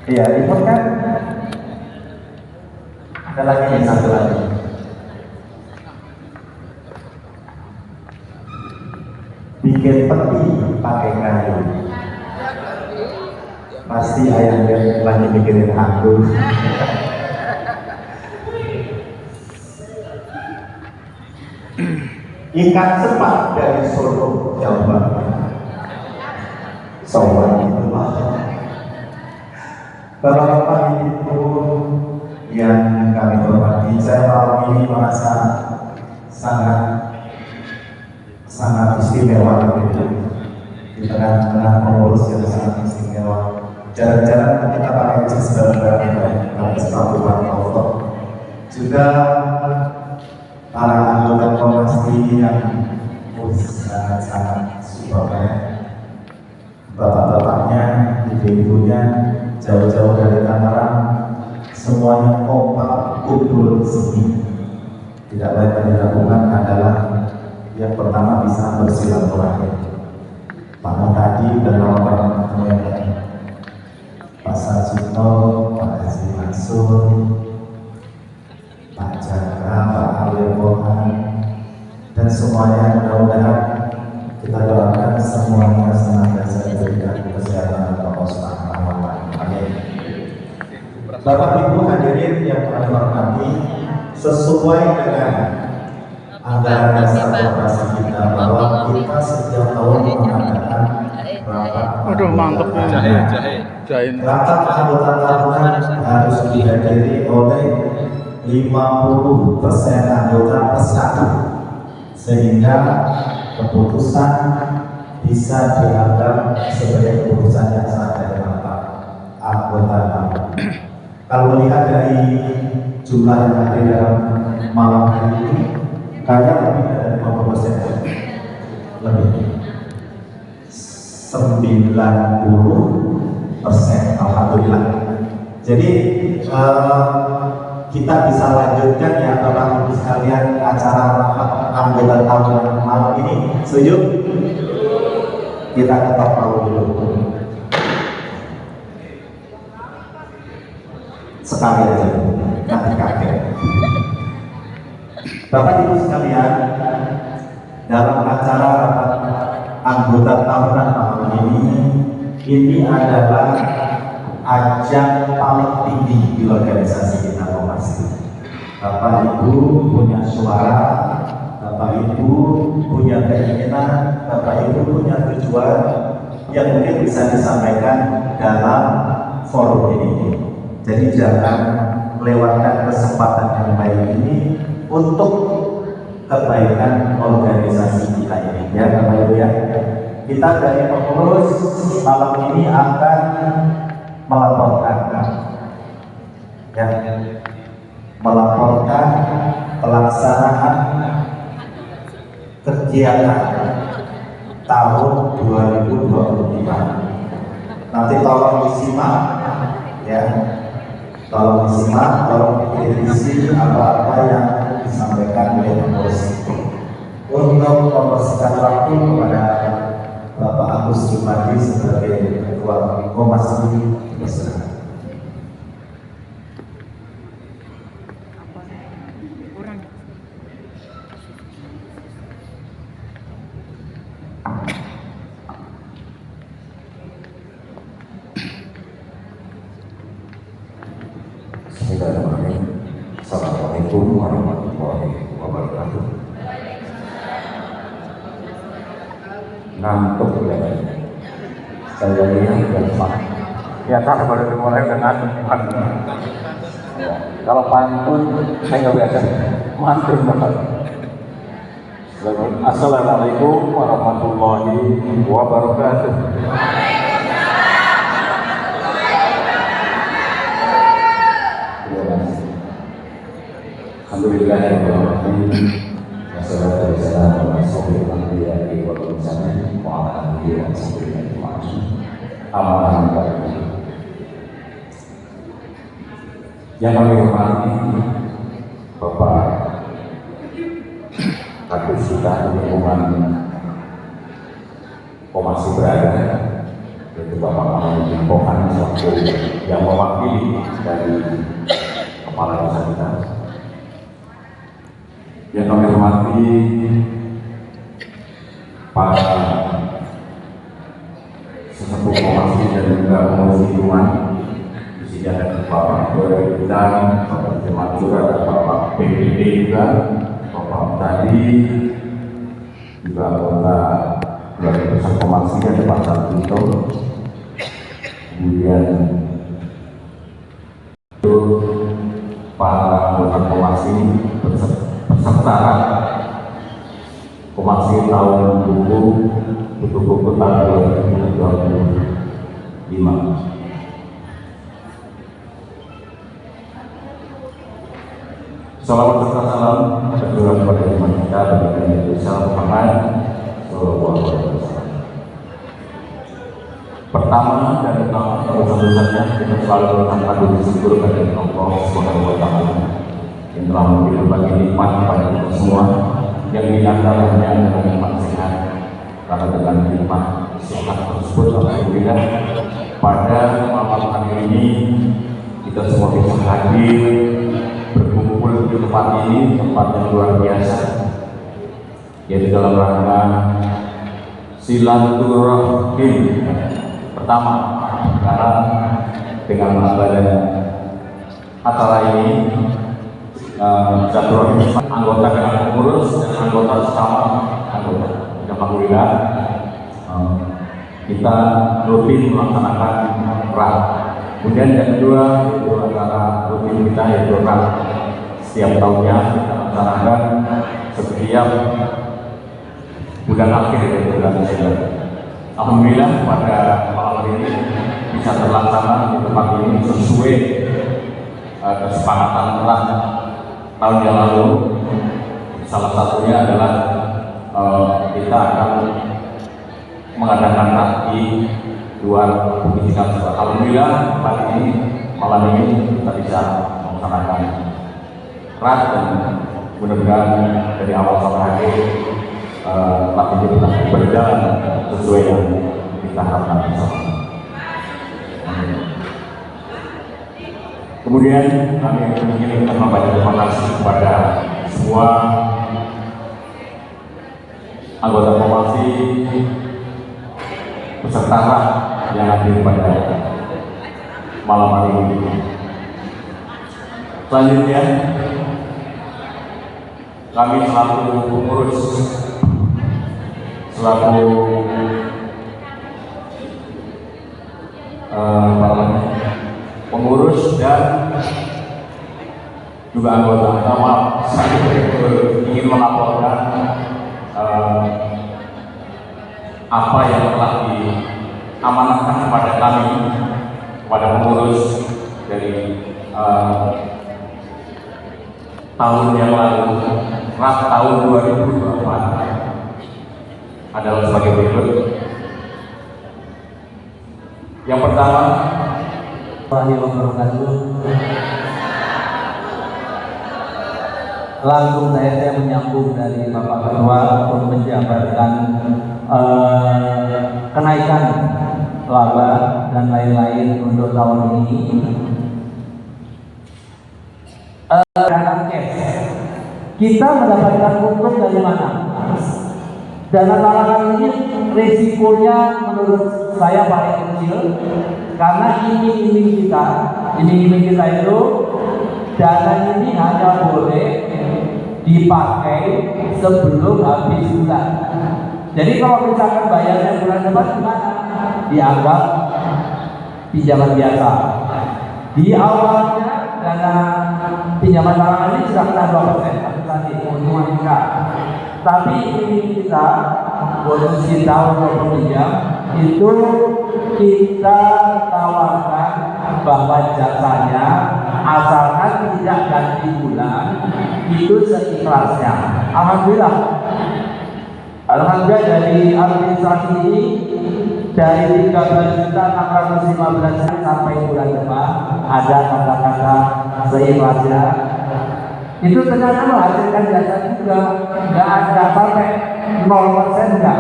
Iya, imut kan? Ada lagi nih, satu lagi. Bikin peti pakai kayu. Pasti ayahnya lagi mikirin aku. Ikan sepat dari Solo, Jawa Barat. Sobat itu lah. Bapak-bapak itu yang kami hormati, saya malam ini merasa sangat istimewa di tengah-tengah pengurus yang sangat istimewa. Jarang-jarang kita pakai jas bareng-bareng, pakai sepatu pantofel. Juga para anggota Komasi yang sangat support ya. Bapak-bapaknya, ibu-ibunya, jauh-jauh dari Tangerang, semuanya kompak kumpul di sini. Tidak lain yang dilakukan adalah yang pertama bisa bersilaturahmi. Pak Mutadi dan lawan Pak Sarjito, Pak Haji Mansur, Pak Jaka, Pak Halil Bohan, dan semuanya mudah-mudahan kita doakan semuanya senantiasa diberikan kesehatan Allah Subhanahu wa Ta'ala. Amin. Bapak Ibu hadirin yang kami hormati, sesuai dengan anggaran dasar operasi kita bahwa kita setiap tahun mengadakan rapat. Aduh, mantap jahe. Rapat anggota tahunan harus dihadiri oleh 50% anggota persatu, sehingga keputusan bisa dianggap sebagai keputusan yang sah dari rapat anggota tahunan. Kalau melihat dari jumlah yang hadir dalam malam hari ini, kayaknya lebih dari 50%, lebih 90%, alhamdulillah. Jadi kita bisa lanjutkan ya Bapak Ibu sekalian acara rapat anggota tahunan malam ini. Setuju? kita ketok palu dulu. Sekali aja, nanti kaget. Bapak Ibu sekalian, dalam acara rapat anggota tahunan tahun ini adalah ajang paling tinggi di organisasi kita Komasi. Bapak Ibu punya suara, Bapak Ibu punya keinginan, Bapak Ibu punya tujuan yang mungkin bisa disampaikan dalam forum ini. Jadi jangan lewatkan kesempatan yang baik ini untuk kebaikan organisasi kita ini, ya Bapak Ibu ya. Kita dari pengurus malam ini akan melaporkan, ya, melaporkan pelaksanaan kegiatan tahun 2023. Nanti tolong disimak, ya, tolong disimak, tolong dikritisi apa-apa yang disampaikan oleh pengurus itu. Untuk mempersingkat waktu kepada Bapak Agus Jumadi sebagai Ketua Komasi, bersilakan. Assalamualaikum warahmatullahi wabarakatuh. Ngantuk ya, saya lihat dan semangat. Ya kan baru dimulai dengan pantun. Kalau pantun saya nggak biasa, mantun banget. Assalamualaikum warahmatullahi wabarakatuh. Alhamdulillahirrahmanirrahim. Wassalatu wassalamu ala asyrofil anbiya'i wal mursalin wa ala alihi wa sahbihi ajma'in. Amma ba'du. Yang kami hormati Bapak Kadus kita lingkungan Komasi berada, yaitu Bapak Kamal Pokan selaku yang mewakili dari Kepala Desa kita. Yang kami hormati para sesepuh Komasi dan juga pengurus lingkungan. Di sini ada Bapak Dori Bidang, Bapak Jematura, dan Bapak PPD juga, Bapak tadi juga anggota keluarga besar Komasi ada Pak Sarjito, kemudian itu para anggota Komasi peserta Komasi tahun buku tahun 2025. Salawat serta salam tercurah kepada iman kita dan Nabi Indonesia Muhammad Sallallahu Alaihi Wasallam. Pertama dan utama urusan-urusannya kita selalu mengucapkan bersyukur kepada Allah Subhanahu Wa Taala yang telah memberi berbagai nikmat kepada kita semua, yang diantaranya adalah nikmat sehat. Karena dengan nikmat sehat tersebut, alhamdulillah pada malam hari ini kita semua bisa hadir berkumpul di tempat ini, tempat yang luar biasa, yaitu dalam rangka silaturahim. Pertama, karena dengan mengadakan acara ini silaturahim anggota dengan pengurus dan anggota sesama anggota. Alhamdulillah kita rutin melaksanakan rah. Kemudian yang kedua itu antara rutin kita yaitu rah setiap tahunnya kita laksanakan setiap bulan akhir yaitu bulan Desember. Alhamdulillah pada malam hari ini bisa terlaksana di tempat ini sesuai kesepakatan rah tahun yang lalu. Salah satunya adalah kita akan mengadakan rah di luar Bukit Tinggal. Alhamdulillah pagi ini malam ini kita bisa melaksanakan rah dan mudah-mudahan dari awal sampai akhir tapi kita berjalan sesuai yang kita harapkan bersama. Kemudian kami ingin membaca terima kasih kepada semua anggota Komasi peserta yang hadir pada malam hari ini. Selanjutnya, kami selaku pengurus, selaku pengurus dan juga anggota maaf, saya ingin melaporkan apa yang telah diamanahkan kepada kami, kepada pengurus dari tahun yang lalu, tahun 2024 adalah sebagai berikut. Yang pertama, langsung saya menyambung dari Bapak Ketua untuk menjabarkan kenaikan laba dan lain-lain untuk tahun ini. Kita mendapatkan untung dari mana? Dana talangan ini risikonya menurut saya paling kecil, karena iming-iming kita itu dana ini hanya boleh dipakai sebelum habis bulan. Jadi kalau misalkan bayarnya bulan depan gimana? Dianggap pinjaman biasa. Di awalnya dana pinjaman talangan ini sudah kena 2%, tapi tadi keuntungan kita. Tapi ini kita bonus kita untuk peminjam itu kita tawarkan bahwa jasanya asalkan tidak ganti bulan itu seikhlasnya. Alhamdulillah dari administrasi ini dari 13.615 sampai bulan depan ada kata-kata seikhlasnya. Itu ternyata menghasilkan jasa juga, nggak ada sampai 0% enggak.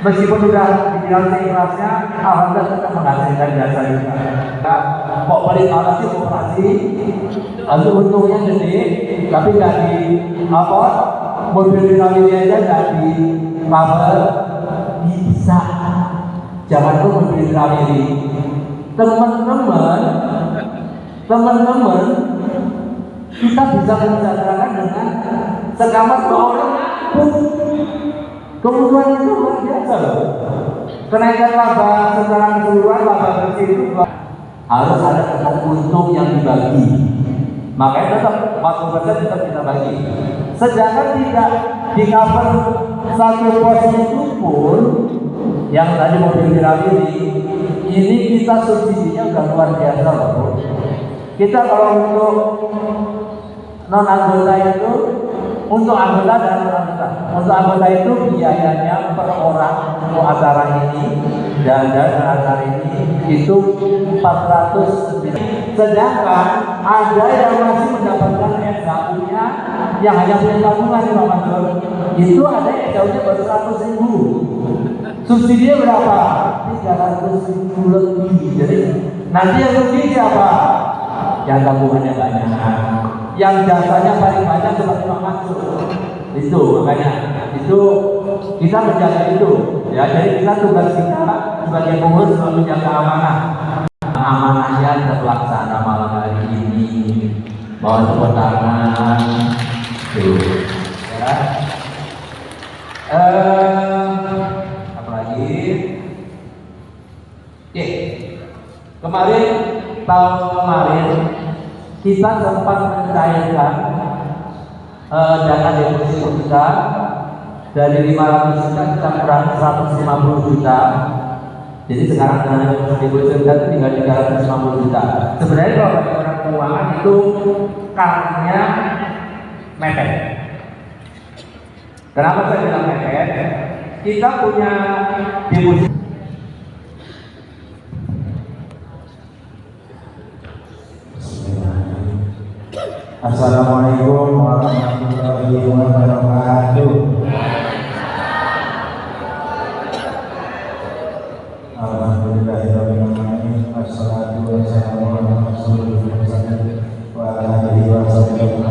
Meskipun sudah dibilang seikhlasnya, alhamdulillah tetap menghasilkan jasa juga. Kok balik alasi operasi, lalu untungnya gede, tapi nggak di apa mobil dinamiknya aja nggak di cover, bisa. Jangan tuh mobil dinamik teman-teman kita bisa menjalankan dengan sekamar orang pun. Kemudian itu luar biasa loh. Kenaikan laba secara keseluruhan, laba bersih itu harus ada tetap untung yang dibagi. Makanya tetap 40% tetap kita bagi. Sedangkan tidak di cover satu pos itu pun yang tadi mobil piramidi ini kita subsidinya udah luar biasa loh. Kita kalau untuk non anggota itu, untuk anggota dan non anggota. Untuk anggota itu biayanya per orang untuk acara ini dan acara ini itu 409. Sedangkan ada yang masih mendapatkan SHU-nya yang hanya punya tabungan di Pak Mansur. Itu ada SHU-nya baru 100.000. Subsidinya berapa? 300.000 lebih. Jadi nanti yang rugi siapa? Yang tabungannya banyak, yang jasanya paling banyak seperti Pak Mansur. Itu makanya itu kita menjaga itu ya. Jadi kita tugas kita sebagai pengurus menjaga amanah. Amanahnya terlaksana malam hari ini. Mohon tepuk tangan. Tuh ya. Apalagi kemarin tahun kemarin kita sempat mencairkan dana deposito kita dari 500 juta kita kurangi 150 juta. Jadi sekarang dana deposito kita itu tinggal 350 juta. Sebenarnya kalau bagi orang keuangan itu kartunya mepet. Kenapa saya bilang mepet? Kita punya deposito. Assalamualaikum warahmatullahi wabarakatuh. Alhamdulillahirrahmanirrahim. Assalatu wassalamu ala rasulillah wa ala alihi wa sahbihi.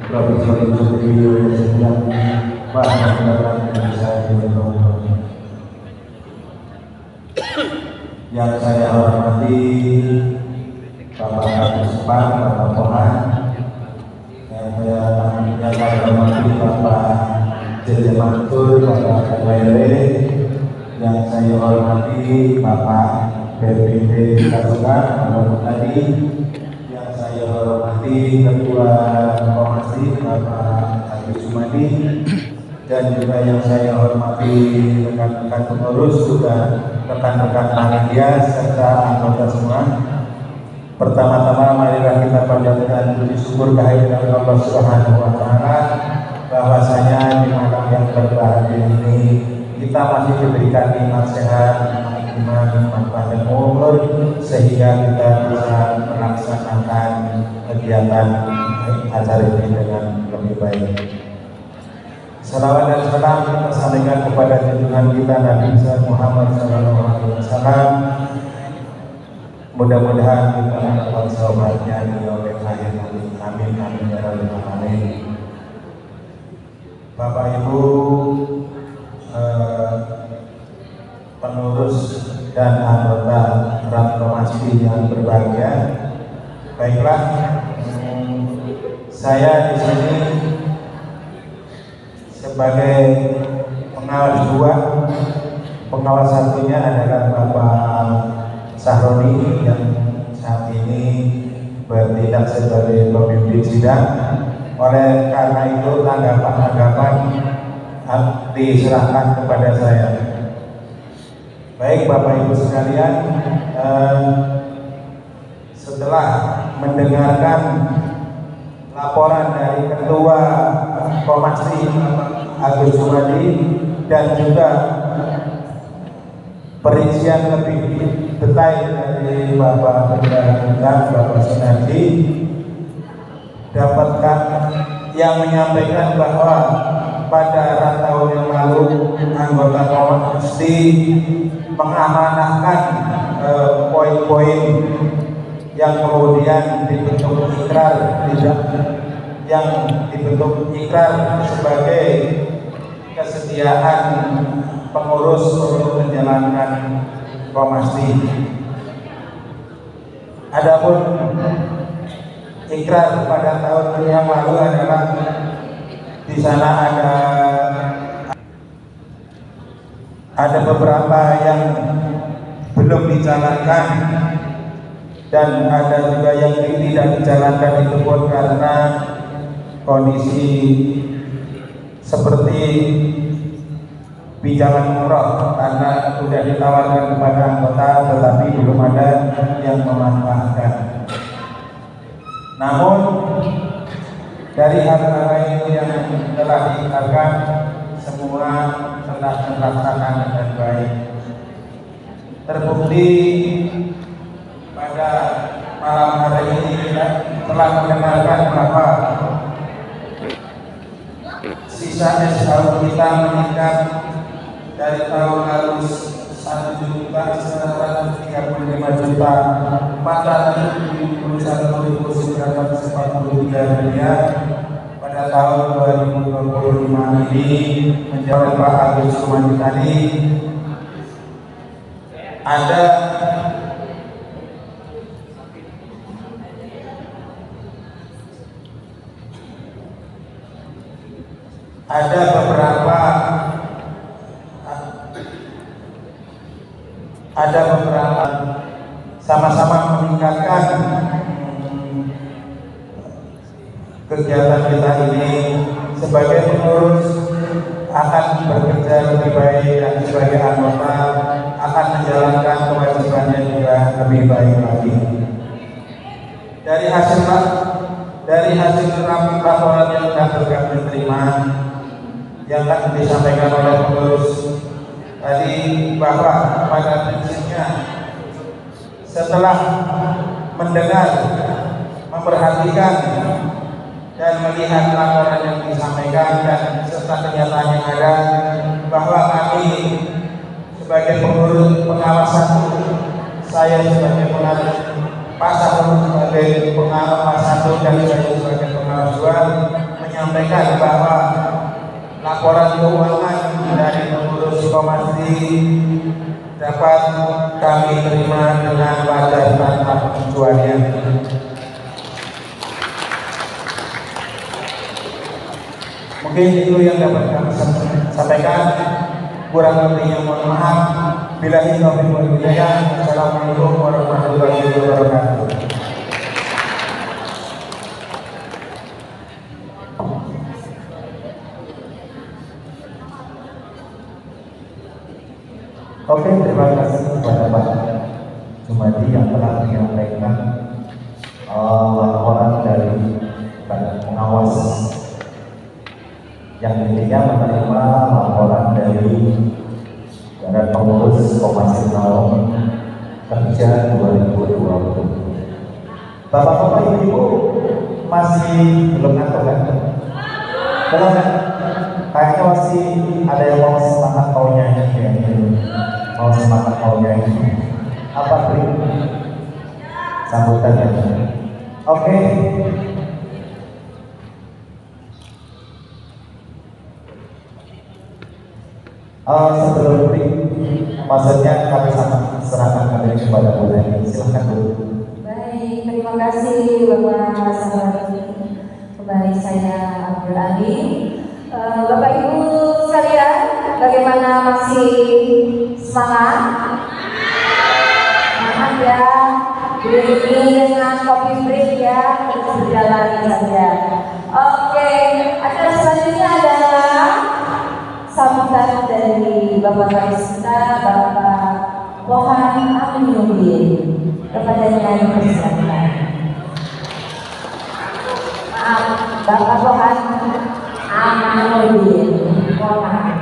Rabbi sholli wa sallim wa yang saya hormati Bapak Kadispan, Bapak Pohan, yang saya hormati Bapak Jejemantul, Bapak KWL, yang saya hormati Bapak BPD Kasukan, Bapak Tadi, yang saya hormati Ketua Komasi Bapak Agus Sumadi, dan juga yang saya hormati rekan-rekan pengurus, juga rekan-rekan panitia serta anggota semua. Pertama-tama marilah kita panjatkan puji syukur kehadirat Allah Subhanahu wa taala bahwasanya di malam yang berbahagia ini kita masih diberikan nikmat sehat, nikmat panjang umur sehingga kita bisa melaksanakan kegiatan acara ini dengan lebih baik. Salawat dan salam kita sampaikan kepada junjungan kita Nabi Muhammad SAW. Mudah-mudahan kita mendapat sahabatnya di oleh akhir nanti. Amin amin ya rabbal alamin. Bapak Ibu pengurus dan anggota Ramkomasti yang berbahagia, baiklah, saya di sini sebagai pengawas dua. Pengawas satunya adalah Bapak Sahroni yang saat ini bertindak sebagai pemimpin sidang. Oleh karena itu tanggapan-tanggapan diserahkan kepada saya. Baik Bapak Ibu sekalian, setelah mendengarkan laporan dari Ketua Komasi Agus Sumadi dan juga perincian lebih detail dari Bapak Pendana kita, Bapak Sunardi, dapatkan yang menyampaikan bahwa pada tahun yang lalu anggota Komasi mengamanahkan poin-poin yang kemudian dibentuk ikrar, yang dibentuk ikrar sebagai kesediaan pengurus untuk menjalankan Komasi. Adapun ikrar pada tahun yang lalu adalah di sana ada beberapa yang belum dijalankan dan ada juga yang tidak dijalankan, itu pun karena kondisi seperti pinjaman umroh, karena sudah ditawarkan kepada anggota tetapi belum ada yang memanfaatkan. Namun dari hal-hal itu yang telah diikatkan semua telah terlaksana dengan baik. Terbukti pada malam hari ini kita telah mendengarkan bahwa sisa SKU kita meningkat dari tahun lalu 1.471.943 rupiah pada tahun 2025 ini menjawab Pak Agus Sumadi tadi. Ada beberapa sama-sama meningkatkan kegiatan kita ini. Sebagai pengurus akan bekerja lebih baik dan sebagai anggota akan menjalankan kewajibannya juga lebih baik lagi. Dari hasil laporan yang kami terima yang akan disampaikan oleh pengurus tadi, bahwa pada prinsipnya setelah mendengar, memperhatikan dan melihat laporan yang disampaikan dan serta kenyataan yang ada, bahwa kami sebagai pengurus pengawasan, saya sebagai pengawas pasar, sebagai pengawas 1 dan saya sebagai pengawas 2 menyampaikan bahwa laporan keuangan dari pengurus Komasi dapat kami terima dengan wajar tanpa pencucian. Mungkin itu yang dapat kami sampaikan. Kurang lebihnya mohon maaf. Billahi taufiq wal hidayah. Assalamualaikum warahmatullahi wabarakatuh. Oke, terima kasih kepada Pak Jumadi yang telah menyampaikan laporan dari pengawas yang intinya menerima laporan dari pengurus Komasi Kerja 2020. Bapak-bapak, ibu-ibu masih belum ngantuk kan? Belum kan? Kayaknya masih ada yang mau semangat mau nyanyi ya. Mau semangat mau nyanyi. Apa trik sambutannya? Oke. Sebelum break, maksudnya kami serahkan kami kepada Bu Leni. Silahkan Bu. Baik, terima kasih Bapak Sahabat. Kembali saya Abdul Ali. Bapak Ibu sekalian, bagaimana, masih semangat? Semangat ya. Break ini dengan kopi break ya, terus berjalan saja. Oke, acara selanjutnya adalah sambutan dari Bapak Barista, Bapak Bohan Aminuddin. Kepadanya dipersilakan. Maaf, Bapak Bohan Aminuddin. Mohon maaf.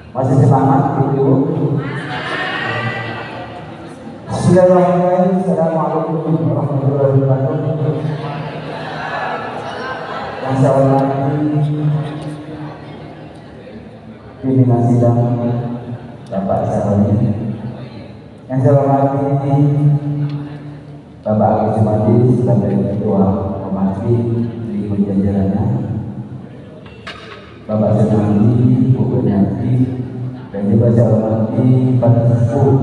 Masih semangat ibu? Bismillahirrahmanirrahim. Assalamualaikum warahmatullahi wabarakatuh. Yang saya hormati pimpinan sidang Bapak Saroni, yang saya hormati Bapak Agus Jumadi sebagai Ketua Komasi di jajarannya, Bapak Senandi, Bu Bernyanti, dan juga saya hormati Pak Sepuh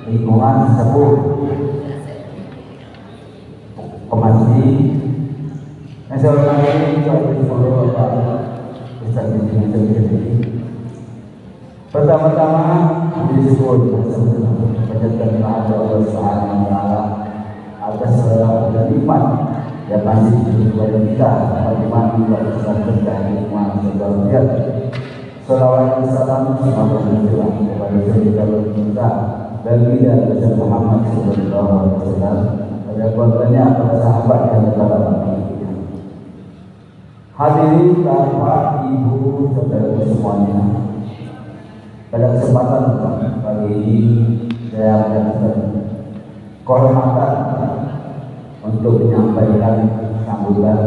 Lingkungan Sepuh Komasi, yang saya hormati Pak Sepuh Bapak Ustaz Binti Binti. Pertama-tama disebut panjatkan kepada Allah Subhanahu wa taala atas segala nikmat yang masih kepada kita, bagaimana kita berserta nikmat segala dia. Salawat dan salam semoga menjelang kepada saudara kita bagi dan Rasul Muhammad sallallahu alaihi wasallam, pada keluarganya, para sahabat dan para pengikutnya. Hadirin Bapak, Ibu, saudara semuanya, pada kesempatan pagi ini saya mendapatkan kehormatan untuk menyampaikan sambutan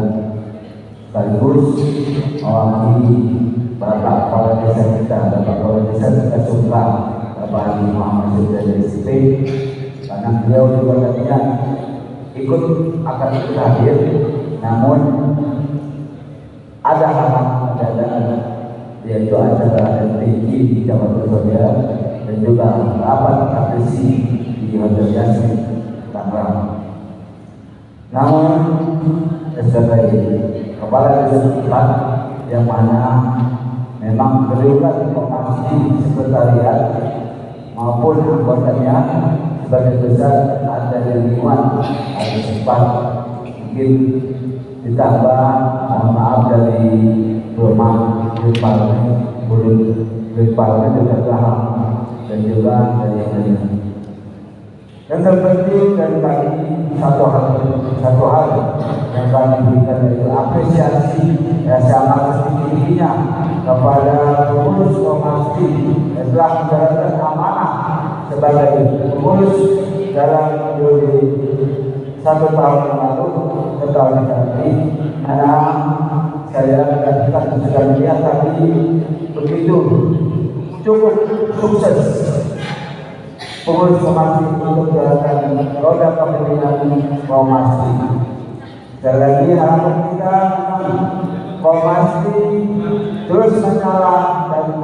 sekaligus mewakili Bapak Kepala Desa kita, Bapak Kepala Desa kita Sumba, Bapak Haji Muhammad Sudah dari SP, karena beliau juga tadinya ikut akan ikut hadir, namun ada hal-hal mendadak, yaitu acara MTQ di Jawa Barat dan juga rapat apresiasi di Hotel Yasin Tangerang. Namun sebagai kepala desa tempat yang mana memang beliau informasi sekretariat maupun anggotanya sebagai besar ada lingkungan ada sempat mungkin ditambah mohon maaf dari rumah Parlemen juga paham dan juga dari Yang terpenting dari kami satu hal yang kami berikan yaitu apresiasi yang sangat setinggi-tingginya kepada pengurus Komasi yang telah menjalankan amanah sebagai pengurus dalam periode 1 tahun yang lalu ke tahun ini. Karena saya dan sudah melihat tadi begitu cukup sukses pengurus Komasi untuk menjalankan roda kepemimpinan Komasi. Sekali lagi harapan kita Komasi terus menyala dan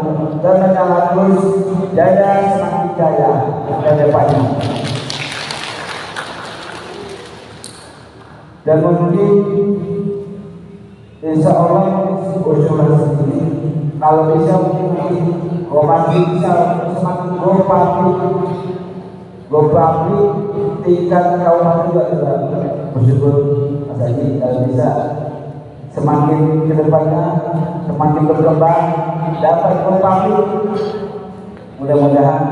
menyala terus, jaya semakin jaya ke depannya. Dan mungkin insya Allah usulan sendiri kalau bisa mungkin Komasi bisa semakin go-public tingkat kawasan juga bersyukur Mas Haji kalau bisa semakin kedepannya semakin berkembang dapat go-public. Mudah-mudahan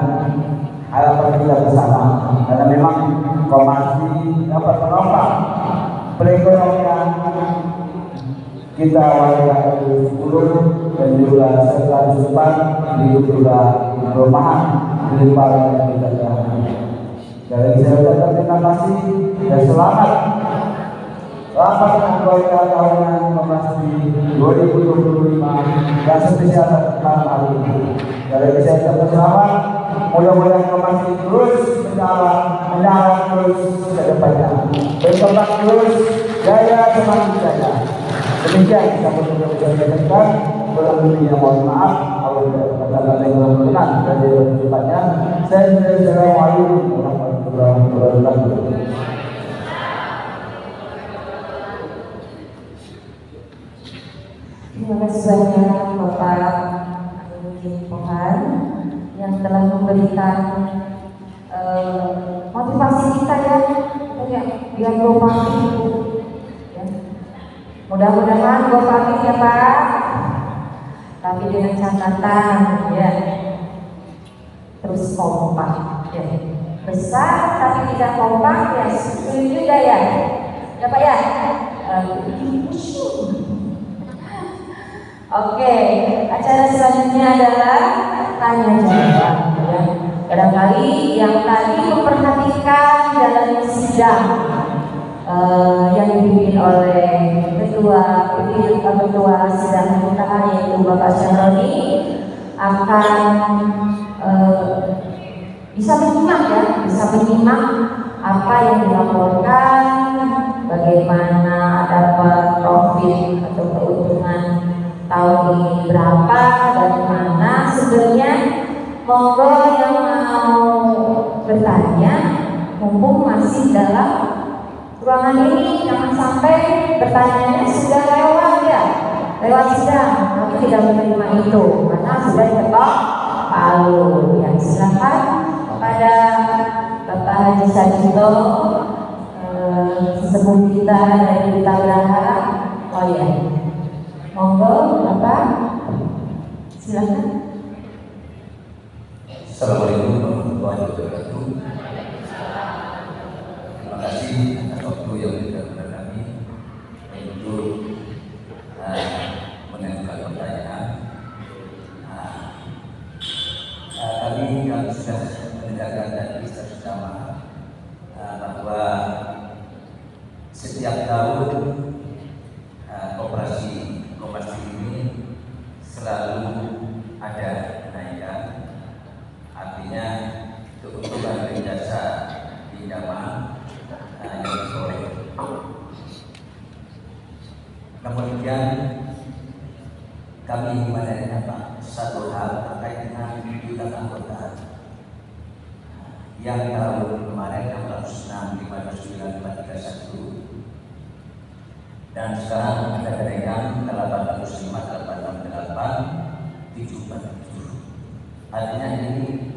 harapan kita bersama karena memang Komasi dapat menopang perekonomian kita warga 10 dan juga setelah depan di juga perumahan di depan yang kita jalan. Dari saya ucapkan terima kasih dan selamat anggota tahunan Komasi 2025 dan spesial tentang hari ini. Dari saya ucapkan selamat, mudah-mudahan Komasi terus menyala terus ke depannya, berkembang terus, jaya semakin jaya. Demikian kita berkata kurang lebihnya mohon maaf kalau kata-kata yang berkenan dan depannya. Assalamualaikum warahmatullahi wabarakatuh. Terima kasih banyak Bapak Amin Pohan yang telah memberikan motivasi kita ya biar go-public ya. Mudah-mudahan go-public ya Pak, tapi dengan catatan ya terus kompak ya. Besar tapi tidak kompak ya sulit juga ya Pak ya. Oke, acara selanjutnya adalah tanya jawab ya. Barangkali yang tadi memperhatikan jalannya sidang yang dipimpin oleh ketua sidang pemerintahan yaitu Bapak Syahroni akan bisa menyimak apa yang dilaporkan, bagaimana dapat profit atau keuntungan tahun ini berapa, dari mana sebenarnya. Monggo yang mau bertanya mumpung masih dalam ruangan ini, jangan sampai bertanyanya sudah lewat sidang, kami tidak menerima itu karena sudah diketok palu ya. Silakan kepada Bapak Haji Sajito, sesepuh kita dari Tagraha. Oh ya, monggo Bapak, silakan. Assalamualaikum warahmatullahi wabarakatuh. Terima kasih atas waktu yang diberikan kepada kami untuk mengajukan pertanyaan. Kami sudah mendengarkan dari Ustaz bersama bahwa setiap tahun operasi Komasi ini selalu ada kenaikan. Artinya keuntungan dari jasa pinjaman yang diperoleh. Namun demikian kami ingin menanyakan Pak satu hal terkait dengan jumlah anggota yang tahun kemarin 606, 509, 431 dan sekarang ada kenaikan 805, 868, 747. Artinya ini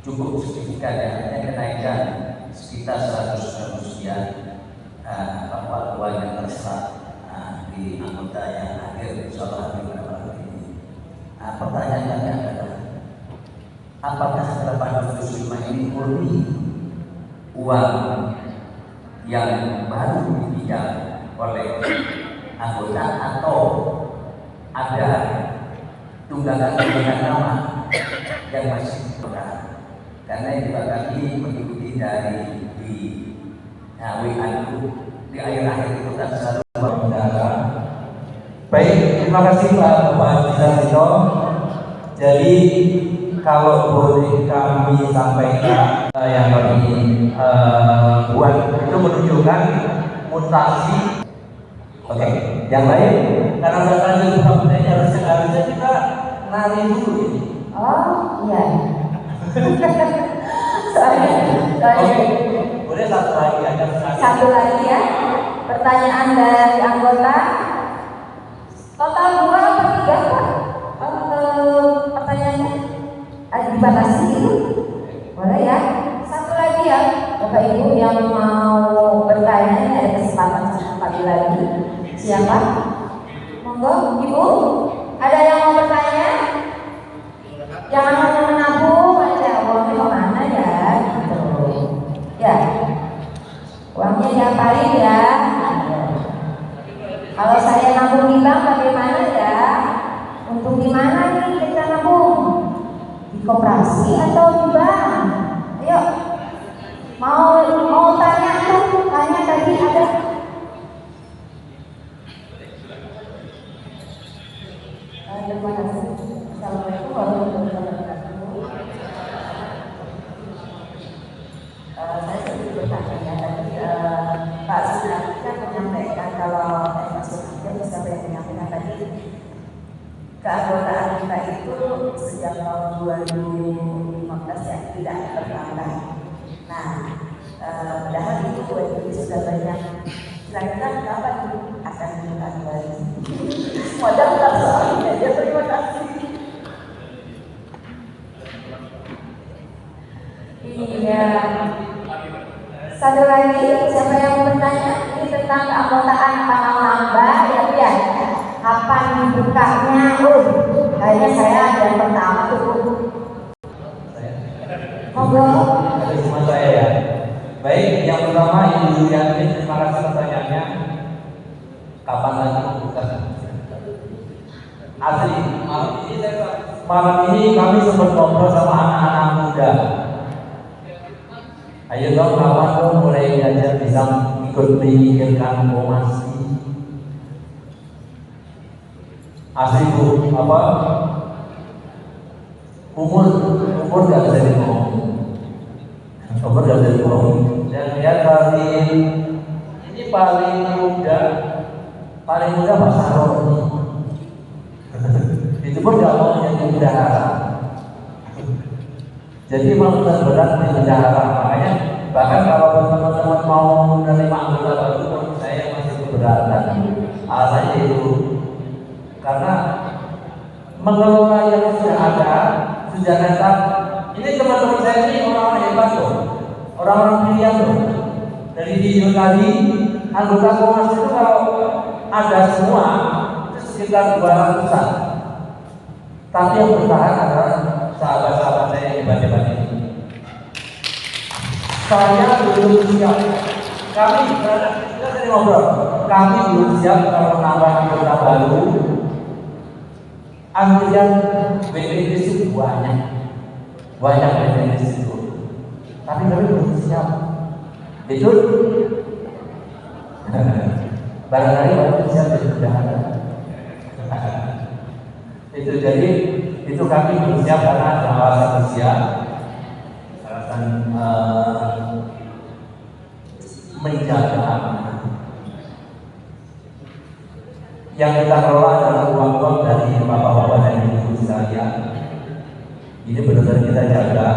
cukup signifikan ya, kenaikan sekitar 100 sekian bahwa yang terserap di anggota yang akhir insyaallah pada malam ini. Pertanyaan kami adalah apakah 805 ini murni uang yang baru diberikan oleh anggota atau ada tunggakan nama yang masih kurang. Karena juga kami mengikuti dari di WA itu di akhir-akhir itu kan selalu berbicara. Baik, terima kasih Pak Haji Sasito. Jadi kalau boleh kami sampaikan yang kami buat itu menunjukkan mutasi. Oke, yang lain karena saya harusnya kita nari dulu ini. Oh iya. soalnya Boleh satu lagi aja. Satu lagi ya. Pertanyaan dari anggota. Total 2 atau 3 Pak? Pertanyaannya dibatasi gitu? Boleh ya. Satu lagi ya, Bapak Ibu yang mau bertanya, ini ada kesempatan satu lagi. Siapa? Monggo, Ibu. Ada yang mau bertanya? Jangan hanya menabung aja, uangnya kemana ya? Gitu. Ya, uangnya diapain ya? Kalau saya nabung di bank bagaimana ya? Untuk di mana nih kita nabung? Di koperasi atau di bank? Ayo, mau tanya tuh, tanya tadi ada. Terima kasih. Assalamualaikum warahmatullahi wabarakatuh. Saya sedikit bertanya ya, tadi Pak Sunardi kan menyampaikan kalau Pak Sunardi siapa yang menyampaikan tadi keanggotaan kita itu sejak tahun 2015 ya tidak bertambah. Nah, padahal itu ini sudah banyak. Kira-kira kapan akan dilakukan lagi? Modal tak soalnya ya, terima kasih. Iya. Satu lagi, siapa yang mau bertanya? Ini tentang keanggotaan Taman Lamba ya, ya. Kapan dibukanya? Kayaknya saya yang pertama tuh. Monggo. Ada cuma saya ya. Baik, yang pertama Ibu Yulianti, terima kasih pertanyaannya. Kapan lagi dibuka? Asli, malam ini kami sempat ngobrol sama anak-anak muda. Ayo dong, kapan dong mulai belajar bisa ikut memikirkan komasi. Asli Bu, apa? Umur gak bisa dibohongi. Umur gak bisa dibohongi. Dan lihat kali ini paling muda Pak Saroni. Itu pun gak mau menjadi bendahara. Jadi memang berat di bendahara. Makanya bahkan kalau teman-teman mau menerima anggota baru, saya masih keberatan. Alasannya itu karena mengelola yang sudah ada, sudah netap. Ini teman-teman saya ini orang-orang hebat loh, orang-orang pilihan loh. Dari video tadi, anggota Komnas itu kalau ada semua itu sekitar 200-an. Tapi yang bertahan adalah sahabat-sahabat saya yang hebat-hebat ini. Saya belum siap. Kita sering ngobrol. Kami belum siap kalau menambah anggota baru. Antrian BPJS itu banyak BPJS itu, tapi kami belum siap. Itu barangkali baru siap dari bendahara. Itu jadi itu kami belum siap karena ada alasan usia, alasan menjaga amanah. Yang kita kelola adalah uang-uang dari bapak-bapak dan ibu sekalian. Ini benar-benar kita jaga.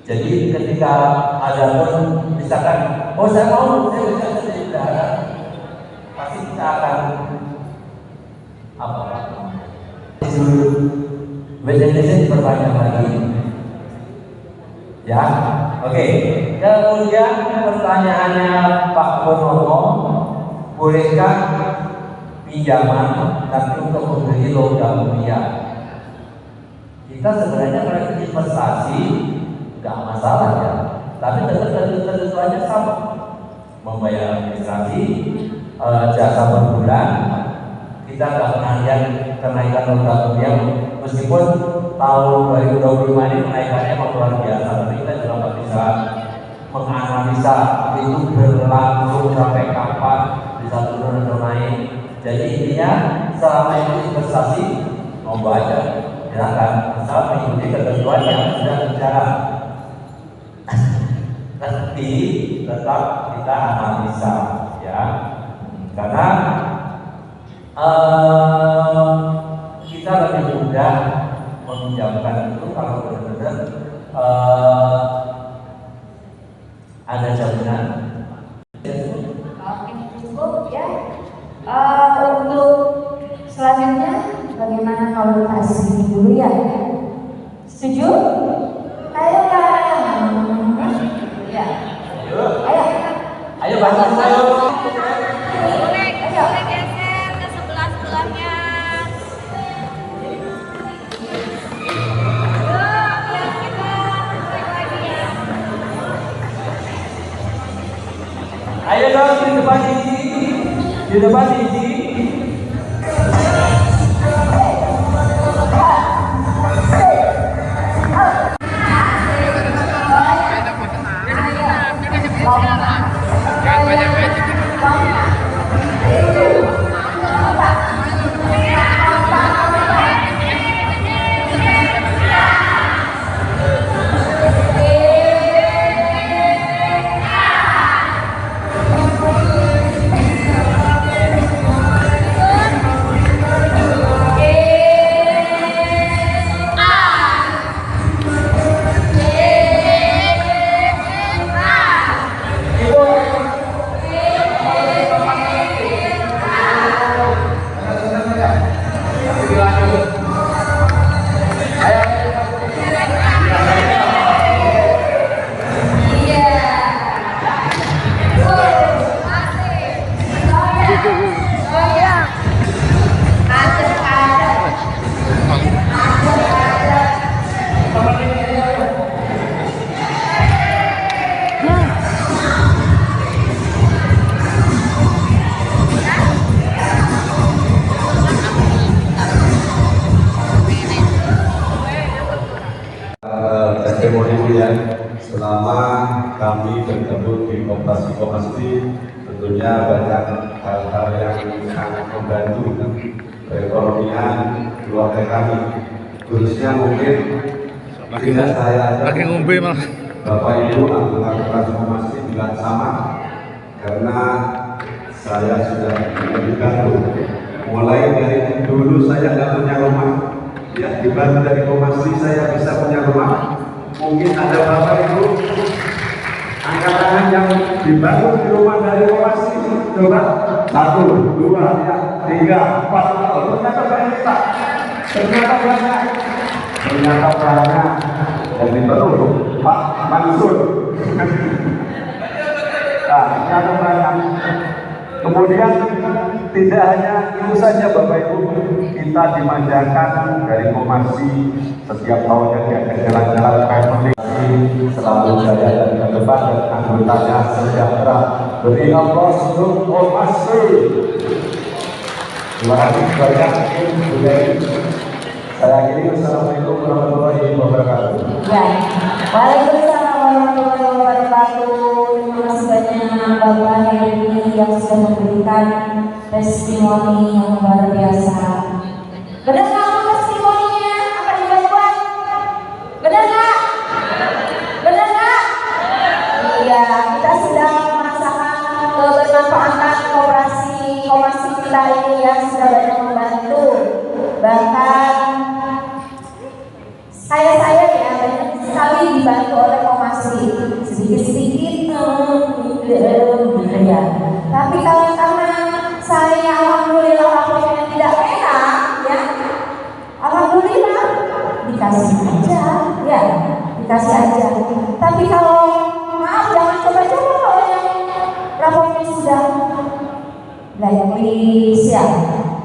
Jadi ketika ada pun misalkan, saya bisa jadi bendahara, pasti kita akan BPJS diperbanyak lagi. Ya, oke. Kemudian pertanyaannya Pak Purnomo, bolehkah pinjaman tapi untuk membeli logam mulia? Kita sebenarnya kalau investasi nggak masalah ya. Tapi tetap ketentuannya sama, membayar administrasi, jasa per bulan. Kita nggak pernah lihat kenaikan nota rupiah, meskipun tahun 2025 ini kenaikannya emang luar biasa, tapi kita juga nggak bisa menganalisa itu berlangsung sampai kapan, bisa turun atau naik. Jadi intinya selama itu investasi mau aja, silakan asal mengikuti ketentuan yang sudah bicara. Tapi tetap kita analisa ya, karena kita lebih mudah meminjamkan itu kalau benar-benar ada jaminan. Oke, cukup ya. Untuk selanjutnya bagaimana kalau kita sini dulu ya? Setuju? Ayo kan? Ya. Ayo. Ayo bantu saya. Boleh geser ke sebelah-sebelahnya. Ayo dong di depan ini, di depan ini. Selama kami bertemu di Koperasi tentunya banyak hal-hal yang sangat membantu perekonomian keluarga kami, khususnya mungkin tidak saya lagi ngombe malah Bapak Ibu anggota Koperasi juga sama, karena saya sudah dibantu mulai dari dulu saya nggak punya rumah ya, dibantu dari Koperasi saya bisa punya rumah. Mungkin ada Bapak Ibu angkat tangan yang dibangun di rumah dari Koperasi, coba 1, 2, 3, 4, ternyata banyak, ternyata banyak dan baru Pak Mansur. Nah, ternyata banyak. Kemudian tidak hanya itu saja Bapak Ibu, kita dimanjakan dari Koperasi setiap tahunnya diadakan jalan-jalan family, selalu jaya dan ke depan dan anggotanya sejahtera. Beri Allah untuk Koperasi. Terima kasih banyak. Saya akhiri. Assalamualaikum warahmatullahi wabarakatuh. Ya, waalaikumsalam warahmatullahi wabarakatuh. Terima kasih banyak Bapak Heri yang sudah memberikan testimoni yang luar biasa. Benar nggak testimoninya? Apa dibuat? Benar nggak? Benar nggak? Iya, kita sedang merasakan kebermanfaatan Koperasi kita ini yang sudah banyak membantu. Bahkan saya ya banyak sekali dibantu oleh Koperasi, sedikit-sedikit ya. Tapi kalau karena saya alhamdulillah raportnya tidak enak ya, alhamdulillah dikasih aja ya, dikasih aja. Tapi kalau maaf jangan coba-coba kalau yang raportnya sudah please ya,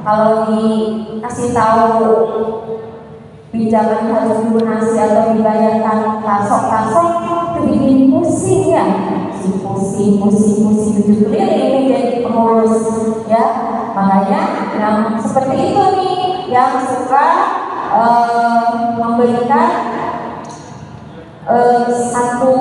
kalau dikasih tahu pinjaman harus dilunasi atau dibayarkan tasok yang suka memberikan satu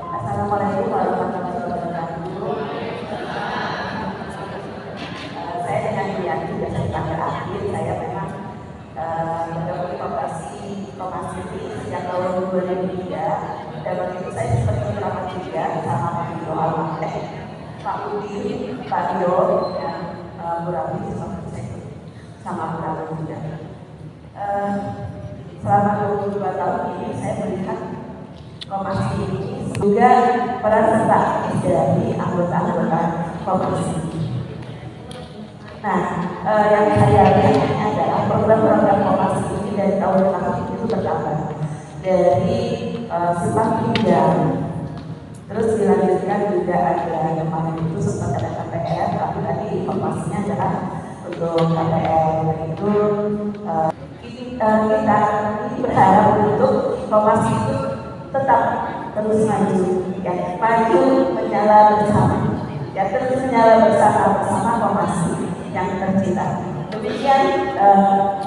Assalamualaikum warahmatullahi wabarakatuh. Saya dengan Dianti biasa dipanggil Akhir. Saya memang mendapatkan Komasi sejak tahun 2003 dan waktu itu saya seperti beberapa juga sama Pak Dio Almateh, Pak Udin, Pak Dio yang Burabi sama Burabi juga. Selama 22 tahun ini saya melihat Komasi ini juga peran serta dari anggota-anggota Komasi. Nah, yang saya lihat adalah program-program Komasi ini dari tahun ke tahun itu bertambah dari simpang pinjam, terus dilanjutkan juga ada yang kemarin itu sempat ada KPR, tapi tadi informasinya adalah untuk KPR itu kita berharap untuk Komasi itu tetap terus maju, ya, maju menyala bersama, ya, terus menyala bersama Komasi yang tercinta. Demikian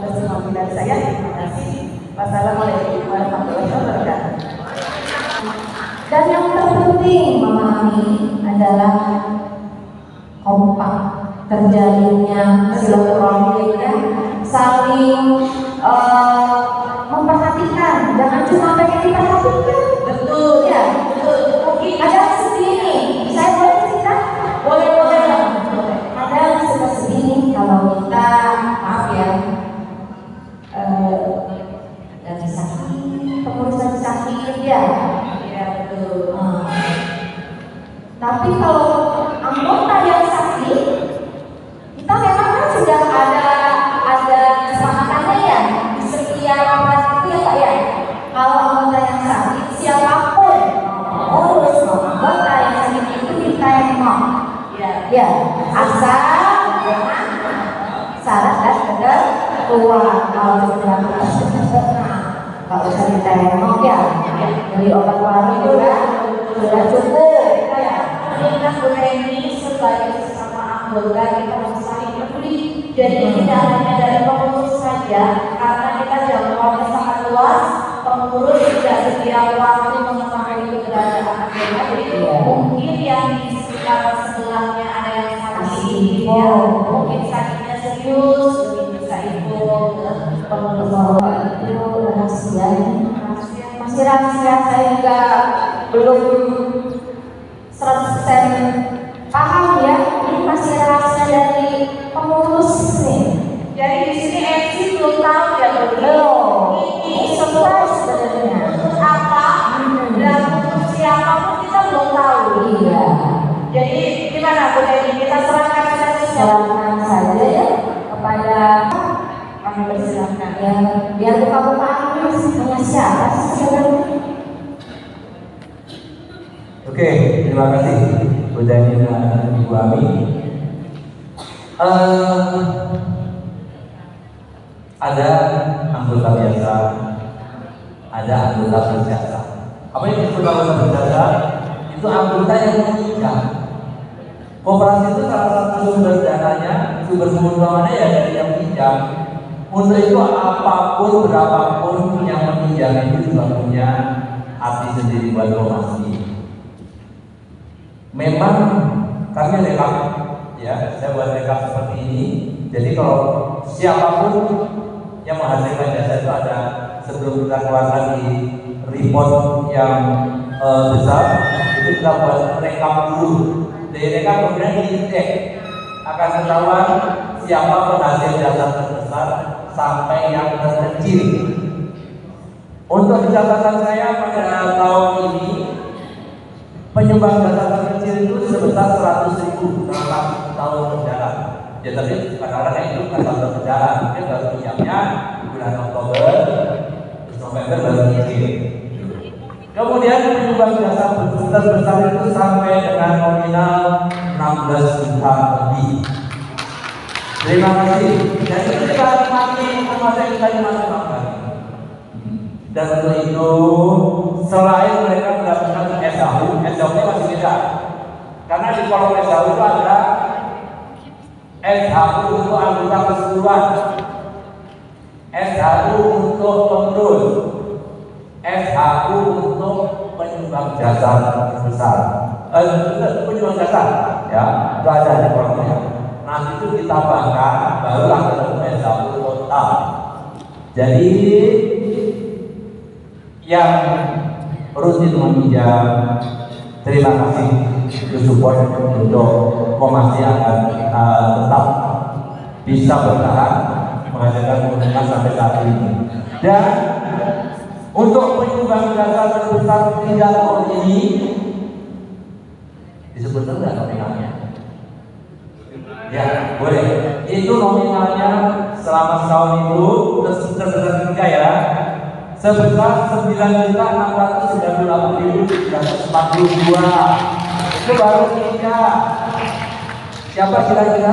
kesimpulan dari saya. Terima kasih. Wassalamualaikum warahmatullahi wabarakatuh. Dan yang terpenting memahami adalah kompak, terjalinnya silaturahminya, saling memperhatikan, jangan cuma pengen diperhatikan. Betul ya, betul. Mungkin ada segini, saya boleh cerita? Boleh. Ada seperti ini kalau kita maaf ya, lagi sakit, pengurus lagi sakit ya, betul. Tapi kalau anggota yang sakit, kita memang kan sudah ada kesepakatannya ya di setiap rapat itu ya Pak ya. Kalau anggota yang sakit siapapun urus anggota yang sakit itu ditengok, ya asal jangan syarat dan ketentuan. Kalau kalau usah ditengok ya, beli obat warung juga sudah cukup ya. Kita ini sebagai sesama anggota kita harus saling peduli. Jadi tidak hanya dari pengurus saja, karena kita jangkauannya sangat luas. Pengurus tidak setiap waktu mengetahui keberadaan anggota. Jadi mungkin yang di sekitar sebelahnya ada yang sakit, ya, mungkin sakitnya serius, bisa ikut pengurus itu rahasia. Masih rahasia, saya juga belum 100% paham ya. Ini masih rahasia dari pengurus nih. Jadi di sini MC belum tahu ya, belum. Ini semua sebenarnya apa dan untuk siapapun kita belum tahu. Iya. Jadi gimana Bu Dewi? Kita serahkan saja ya kepada kami persilahkan ya. Biar buka-bukaan punya siapa sih sebenarnya? Oke, terima kasih Bu Dewi dan Ibu Ami. Ada anggota biasa, ada anggota berjasa. Apa yang disebut anggota berjasa? Itu anggota yang menunjang. Koperasi itu salah satu sumber dananya, sumber keuangannya ya dari yang pinjam. Untuk itu apapun berapapun yang meminjam itu juga punya arti sendiri buat Komasi. Memang kami rekap, ya, saya buat rekap seperti ini. Jadi kalau siapapun yang menghasilkan jasa itu ada, sebelum kita keluarkan di report yang besar, itu kita buat rekap dulu. Dari rekap kemudian diindeks, akan ketahuan siapa penghasil jasa terbesar sampai yang terkecil. Untuk catatan saya pada tahun ini, penyumbang jasa terkecil itu sebesar 100.000 dalam tahun berjalan. Ya tapi kadang-kadang itu bukan tahun berjalan, mungkin baru pinjamnya bulan Oktober, terus November baru nyicil. Kemudian penyumbang jasa terbesar itu sampai dengan nominal 16 juta lebih. Terima kasih. Dan itu kita nikmati informasi yang kita nikmati. Dan untuk itu, selain mereka mendapatkan SHU, SHU-nya masih beda. Karena di kolom SHU itu ada SHU untuk anggota keseluruhan, SHU untuk pengurus, SHU untuk penyumbang jasa besar, penyumbang jasa, ya, itu ada di kolomnya. Nanti itu ditambahkan, barulah ketemu SHU total. Jadi yang rutin meminjam, terima kasih support untuk Komasi akan tetap bisa bertahan mengadakan keuntungan sampai saat ini. Dan untuk penyumbang jasa terbesar 3 tahun ini disebutkan nggak nominalnya? Ya, boleh. Itu nominalnya selama setahun itu terbesar 3 ya, sebesar 9.698.342. Itu baru 3. Siapa kira-kira?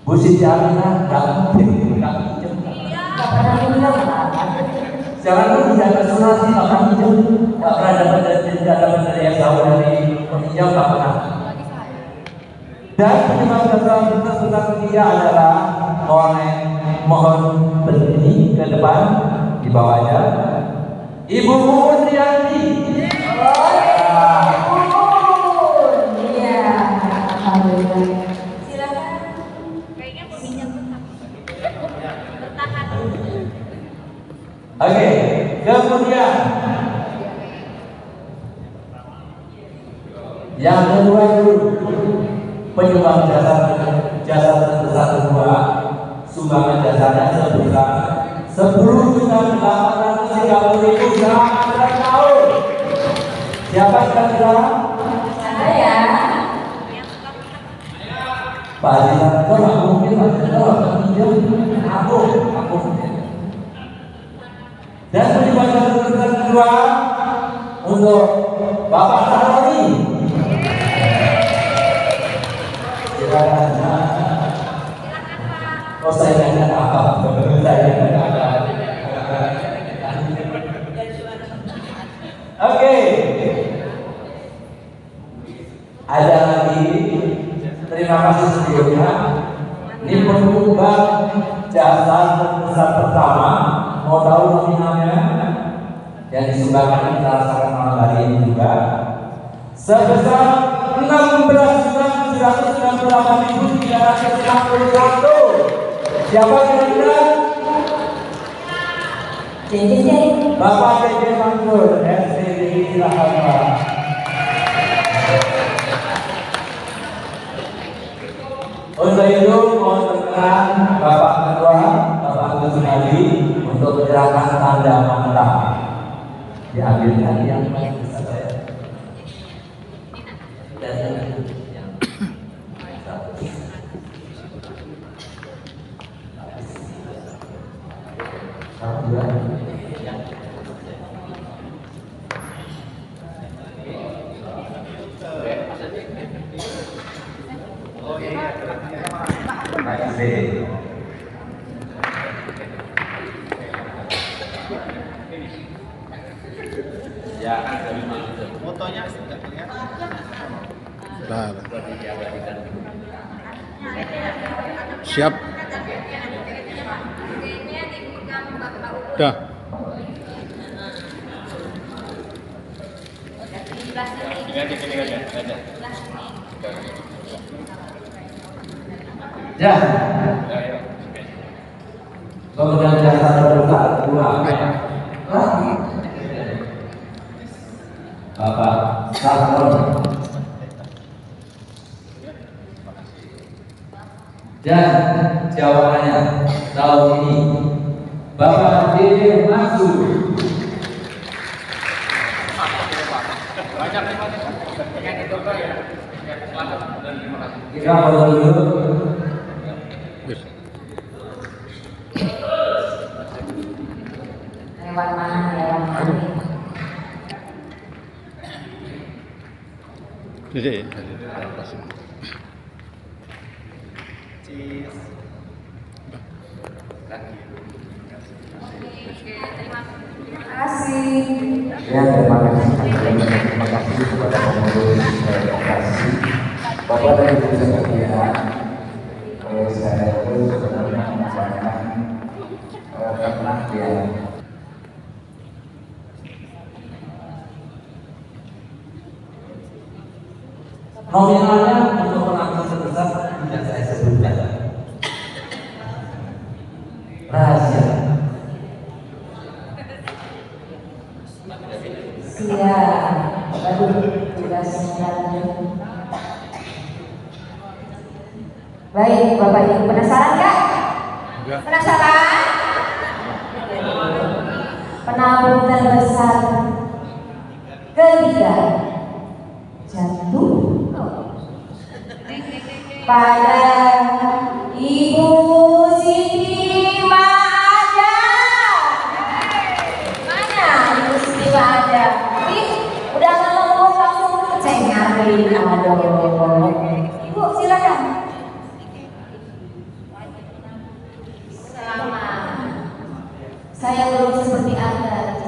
Bu Siti Aminah nggak mungkin, nggak pinjam. Jangan lu tidak asuransi nggak pernah pinjam, nggak pernah dapat dari yang tahu dari peminjam, nggak pernah. Dan penyebab terbesar ketiga adalah mohon berdiri ke depan di bawahnya Ibu Mumun Rianti. Oke, kemudian yang kedua itu penyumbang jasa terbesar kedua, sumbangan jasanya sebesar 10.830.000 dalam tahun. Siapa kira-kira? Saya. Pak Haji Santo nggak mungkin, Pak Haji Santo nggak pinjam. Aku. Dan penyumbang jasa terbesar kedua untuk Bapak Saroni. Silakan. Oh, saya tidak apa. Saya tidak ada. Oke. Ada lagi. Terima kasih sebelumnya. Ini penyumbang jasa terbesar pertama. Mau tahu nominalnya? Yang disumbangkan kita rasakan malam hari ini juga sebesar 16.798.361. Siapa kira-kira? Bapak JJ Mansur, SCD, silakan Pak. Untuk itu mohon berkenan Bapak Ketua, Bapak Agus Hadi untuk menyerahkan tanda mantap. Diambilkan yang bisa saya. Terima kasih. Ya, fotonya sudah kelihatan. Sudah. Siap. Dah. Ya. Kemudian jasa terbesar kedua. Bapak Sarton. Dan jawabannya tahun ini Bapak JJ Mansur. Kita foto dulu. Lewat mana? Jadi. kasih. Ya, terima kasih kepada pengurus koperasi. Bapak dan Ibu sekalian, saya itu sebenarnya mengusahakan ternak yang nominalnya untuk penampilan sebesar tidak saya sebutkan. Rahasia. Siap. Aduh, tugasnya. Baik, Bapak Ibu, penasaran nggak? Penasaran? Penabung terbesar ketiga jatuh pada Ibu Siti Maada. Mana Ibu Siti Maada? Ih, udah ngomong langsung cengarin. Aduh. Ibu silakan. Saya belum seperti Anda.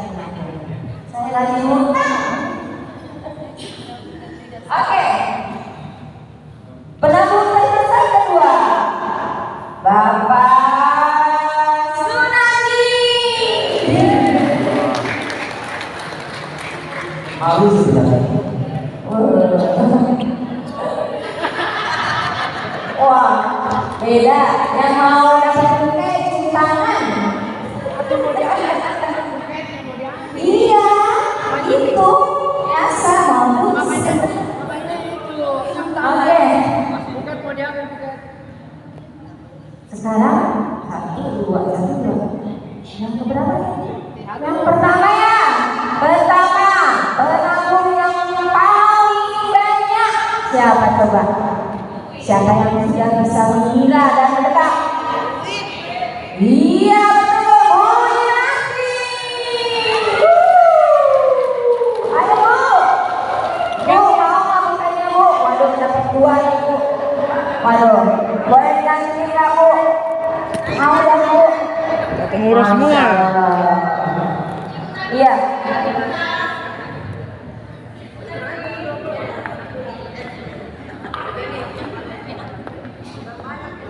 Saya lagi ngutang. Oke. Penabung terbesar kedua, Bapak Sunadi. Malu sebenarnya. Wah, beda. Yang mau dapat buket cuci tangan. Iya, itu biasa mau. Oke. Sekarang 1, 2, 1, 2. Yang keberapa? Yang pertama ya. Pertama, penabung yang paling banyak. Siapa coba? Siapa yang sudah bisa mengira dan menebak? Iya betul, Bu Yati. Ayo Bu. Bu mau nggak bukanya Bu? Waduh dapat 2 nih Bu. Waduh, boleh dikasih nggak Bu? Mau dan Bu? Pengurus semua. Iya.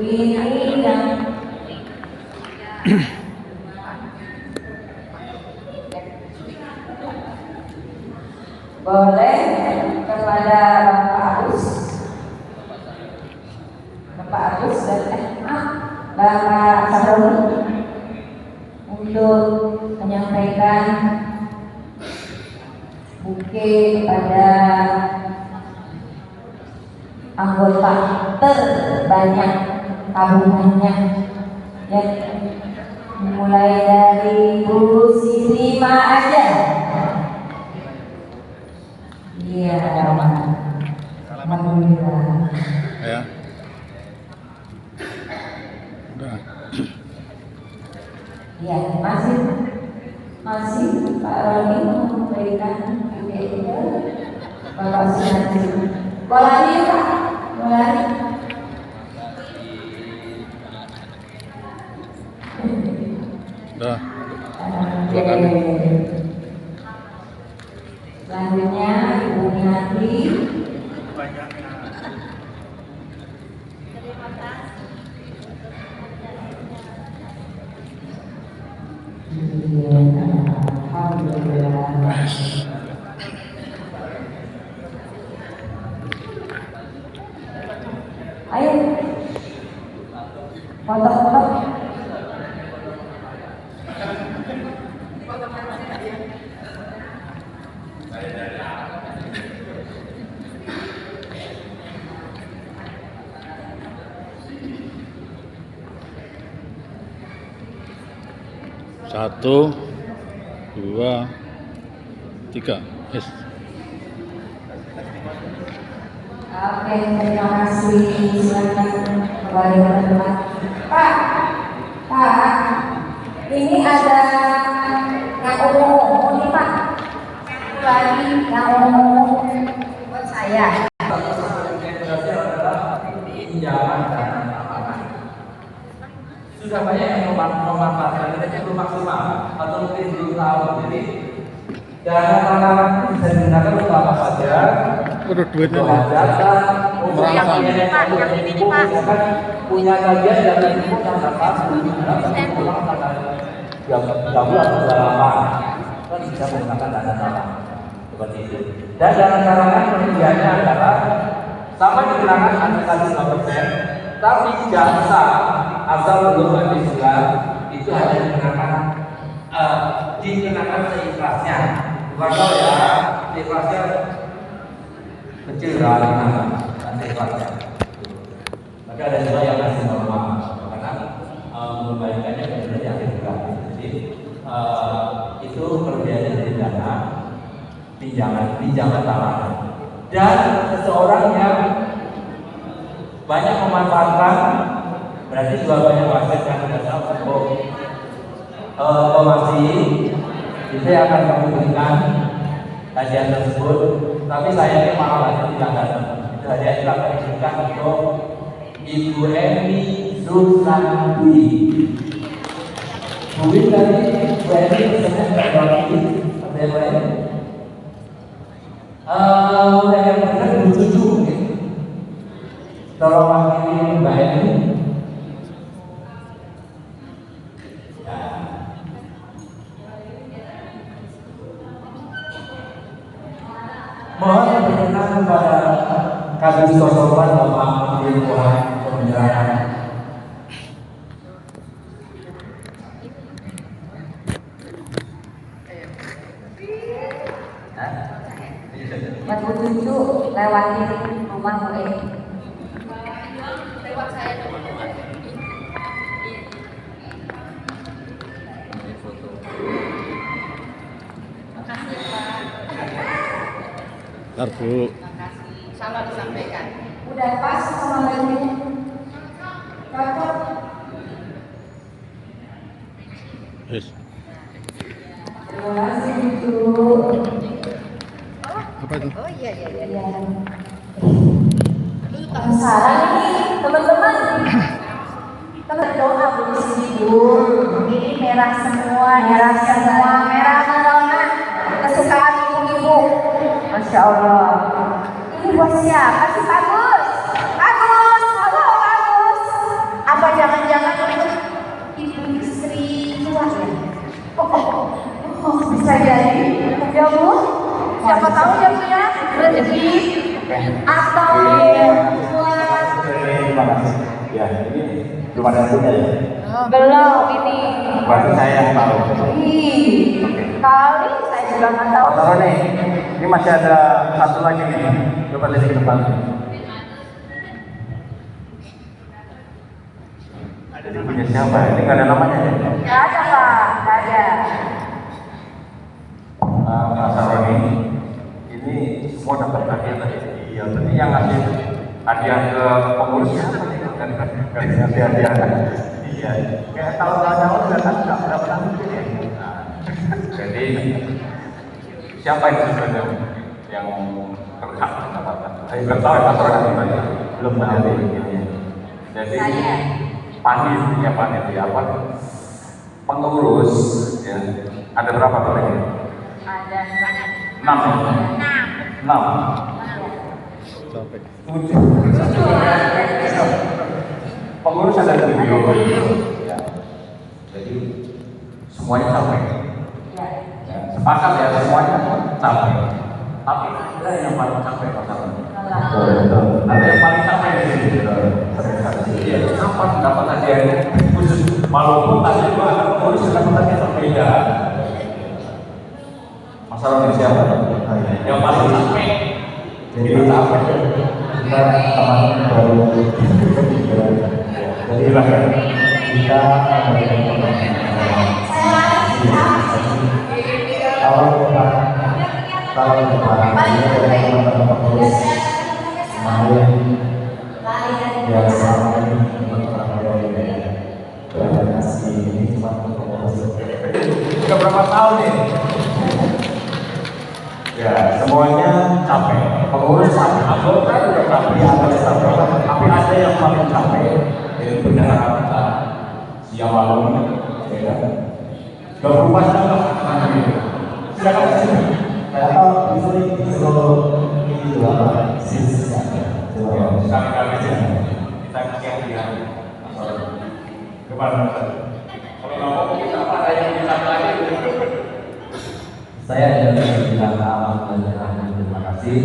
Ini yang boleh kepada Bapak Agus dan Bapak Saroni untuk menyampaikan buke kepada anggota terbanyak tabungannya, ya, mulai dari Bu Siti aja. Iya, alhamdulillah. Ya. Udah. Ya, masih Pak Roni memberikan buke itu Bapak Sunadi. Boleh Pak, boleh. Udah. 2 kali. Selanjutnya Ibu Minati. Alhamdulillah. Ayo, foto-foto. Satu, 2, 3. Yes. Oke, terima kasih. Silakan kembali ke tempat. Pak, ini ada yang umum nih Pak. Lagi yang umum buat saya. Pinjaman dan amanah. Sudah banyak yang memanfaatkan itu belum maksimal atau mungkin belum tahu. Jadi dana tanah itu bisa digunakan untuk apa saja. Udah duitnya Untuk hajatan, untuk yang punya kajian dan ilmu yang dapat digunakan gabung atau dalaman kan bisa menggunakan dana tanah seperti itu. Dan dana talangan pengertiannya adalah sama digunakan antara 5%, tapi jasa asal belum dijual itu hanya dikenakan seikhlasnya. Bukan tahu ya, seikhlasnya kecil karena seikhlasnya. Maka ada juga yang masih normal karena mengembalikannya kepada yang tidak. Jadi itu perbedaannya dari dana pinjaman talangan. Dan seseorang yang banyak memanfaatkan berarti juga banyak menghasilkan dana untuk komasi itu akan kami berikan kajian tersebut, tapi sayangnya malah ada tidak datang. Itu hanya kita berikan untuk Ibu Emi Zulsanti. Mungkin tadi Bu Emi pesannya tidak berarti ada yang lain. Yang benar lucu mungkin. Tolong wakili Mbak Emi. Mohon berkenan kepada Kabid Sosokan Bapak Menteri Keuangan penyerahan. Waktu itu lewatin rumah Bu Eni. Lewat saya dong. Makasih Pak. Ntar Bu. Salam disampaikan. Udah pas sama bajunya. Cocok. Yes. Terima kasih Bu. Apa itu? Oh iya. Penasaran nih teman-teman. Kita berdoa di sini Bu. Ini merah semua, merah corona. Kesukaan ibu-ibu. Masya Allah. Ini buat siapa sih Pak Gus? Pak Gus, halo Pak Gus. Apa jangan-jangan untuk ibu istri tua ya? Oh, bisa jadi. Ya Bu. Siapa tahu ya Bu ya, rezeki atau buat. Terima kasih. Ya, ini belum ada hasilnya ya? Belum ini. Berarti saya yang tahu. Kali saya juga nggak tahu. Pak Taro nih, ini masih ada satu lagi nih. Coba lihat ke depan. Jadi punya siapa? Ini nggak ada namanya ya? Nggak ada Pak, nggak ada. Mas Saroni, ini semua dapat hadiah tadi. Iya, berarti yang ngasih hadiah ke pengurus siapa nih? Kan ngasih hadiah. Iya, kayak tahun-tahun udah kan nggak dapat mungkin ya. Jadi siapa itu sebenarnya yang berhak mendapatkan? Saya belum tahu Mas Saroni belum ada ini. Jadi panitia apa? Pengurus ya. Ada berapa berarti? Ada 6. Sampai. 7. Pengurus ada 7. Ya. Jadi semuanya sampai. Ya, sepakat ya semuanya sampai. Tapi ada yang paling sampai masalahnya. Ada yang paling sampai di sini. Ya, apa dapat hadiahnya khusus walaupun tadi itu ada pengurus dapat hadiah berbeda. Masalah siapa? Yang paling sampai. Jadi apa? Kita teman-teman baru. Jadi silakan. Kita kalau depan ini dari teman-teman pengurus kemarin ya selama ini teman-teman kasih ini cuma untuk pengurus. Sudah berapa tahun nih? Ya, semuanya capek. Pengurus capek, anggota juga capek, tapi ada yang paling capek. Jadi benar kita siang malam, ya. Gak berubah sama. Silakan sini. Atau disuruh ini dulu apa? Sisi sekali-kali aja. Kita siap dia. Kemana? Kalau nggak mau kita apa ada yang bisa lagi? Saya juga bilang terima kasih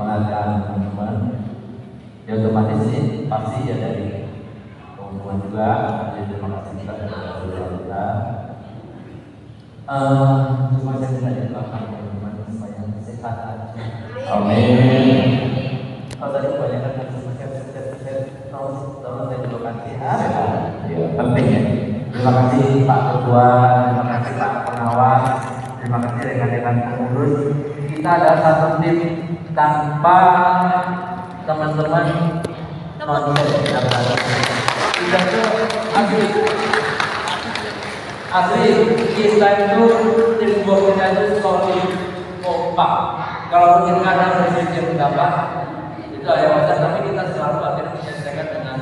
penghargaan teman-teman. Ya otomatis ini pasti ya dari teman-teman juga. Jadi terima kasih kita kepada saudara kita. Cuma saya tidak doakan teman-teman supaya sehat aja. Amin. Kalau tadi kebanyakan tolong saya doakan sehat. Ya, penting ya. Terima kasih Pak Ketua, terima kasih Pak Pengawas, terima kasih rekan-rekan pengurus. Kita adalah satu tim tanpa teman-teman kita itu asli kita itu tim kita itu solid kompak. Kalau mungkin kadang berbeda pendapat itu ada wajar, tapi kita selalu akhirnya menyelesaikan dengan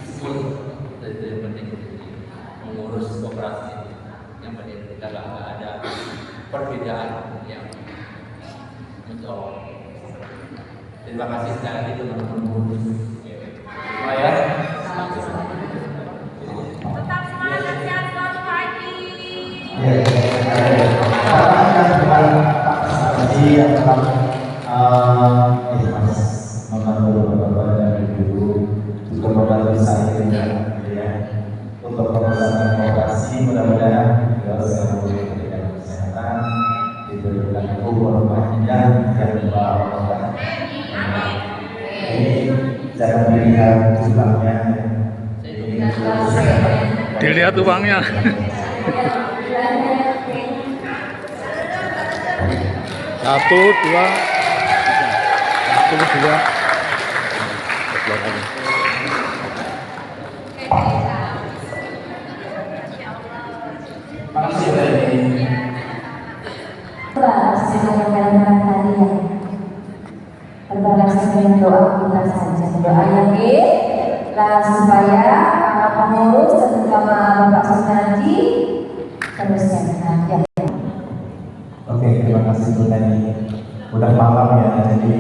skill. Itu yang penting mengurus koperasi yang penting kita nggak ada perbedaan yang mencolok. Terima kasih sekali lagi teman-teman pengurus. Ya. Tetap semangat, sehat selalu pagi. Yang telah membantu Bapak dan Ibu juga membantu saya ya untuk pelaksanaan operasi. Mudah-mudahan juga selalu diberikan kesehatan, diberikan umur panjang dan barokah. Ini jangan dilihat jumlahnya, Dilihat uangnya. Satu, dua. Berbalas dengan doa kita saja, doa yang supaya pengurus terutama Bapak Susnadi terus sehat ya. Oke, terima kasih Bu Tani. Udah malam ya, jadi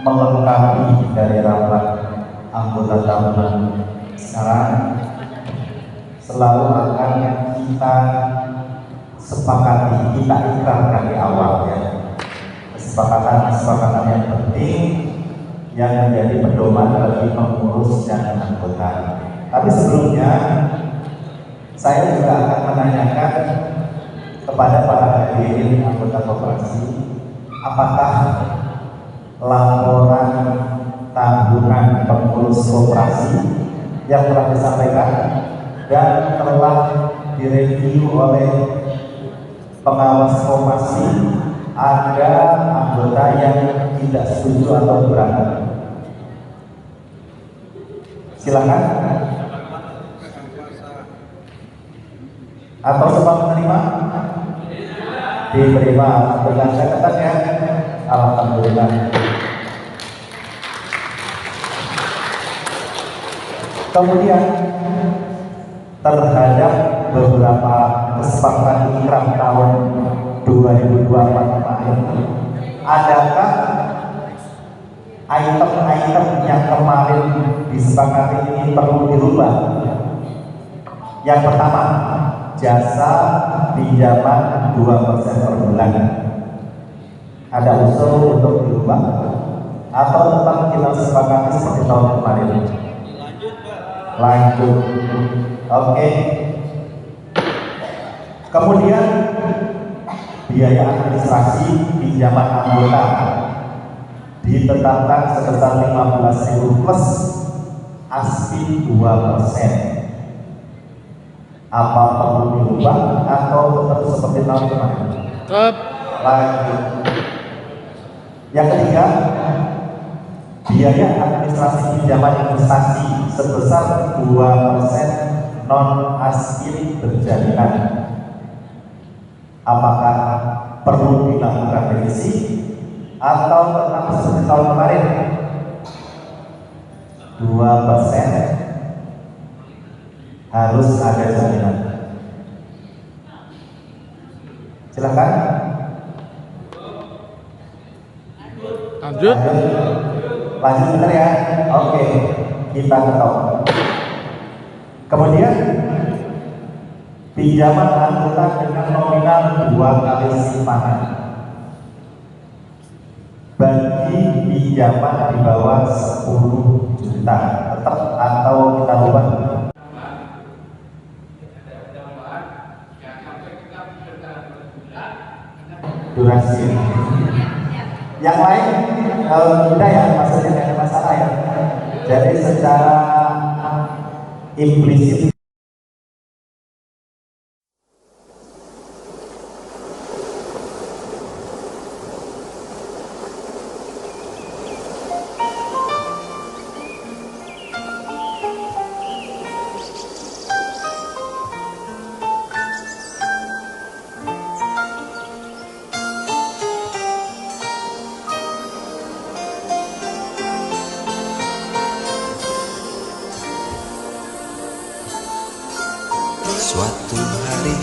melengkapi dari rapat anggota tahunan sekarang selalu akan kita sepakati, kita ikrarkan di awal ya. Kesepakatan yang penting yang menjadi pedoman bagi pengurus dan anggota. Tapi sebelumnya saya juga akan menanyakan kepada para hadirin anggota koperasi, apakah laporan tahunan pengurus koperasi yang telah disampaikan dan telah direview oleh pengawas koperasi ada anggota yang tidak setuju atau keberatan? Silakan. Atau semua menerima? Diterima. Dengan catatan ya. Alhamdulillah. Kemudian terhadap beberapa kesepakatan ikrar tahun 2024 kemarin, adakah item-item yang kemarin disepakati ini perlu dirubah? Yang pertama, jasa pinjaman 2% per bulan. Ada usul untuk dirubah atau tetap kita sepakati seperti tahun kemarin? Lanjut. Oke. Kemudian biaya administrasi pinjaman anggota ditetapkan sebesar 15.000 plus ASPI 2%. Apa perlu dirubah atau tetap seperti tahun kemarin? Tetap. Lanjut. Yang ketiga, biaya administrasi pinjaman investasi sebesar 2% non ASPI berjadikan. Apakah perlu dilakukan revisi atau tetap seperti tahun kemarin 2% harus ada jaminan. Silakan. Lanjut. Lanjut bener ya. Oke, kita ketok. Kemudian pinjaman anggota dengan nominal 2 kali simpanan bagi pinjaman di bawah 10 juta tetap atau kita ubah durasi. Yang lain udah ya, maksudnya tidak ada masalah ya. Jadi secara implisit suatu hari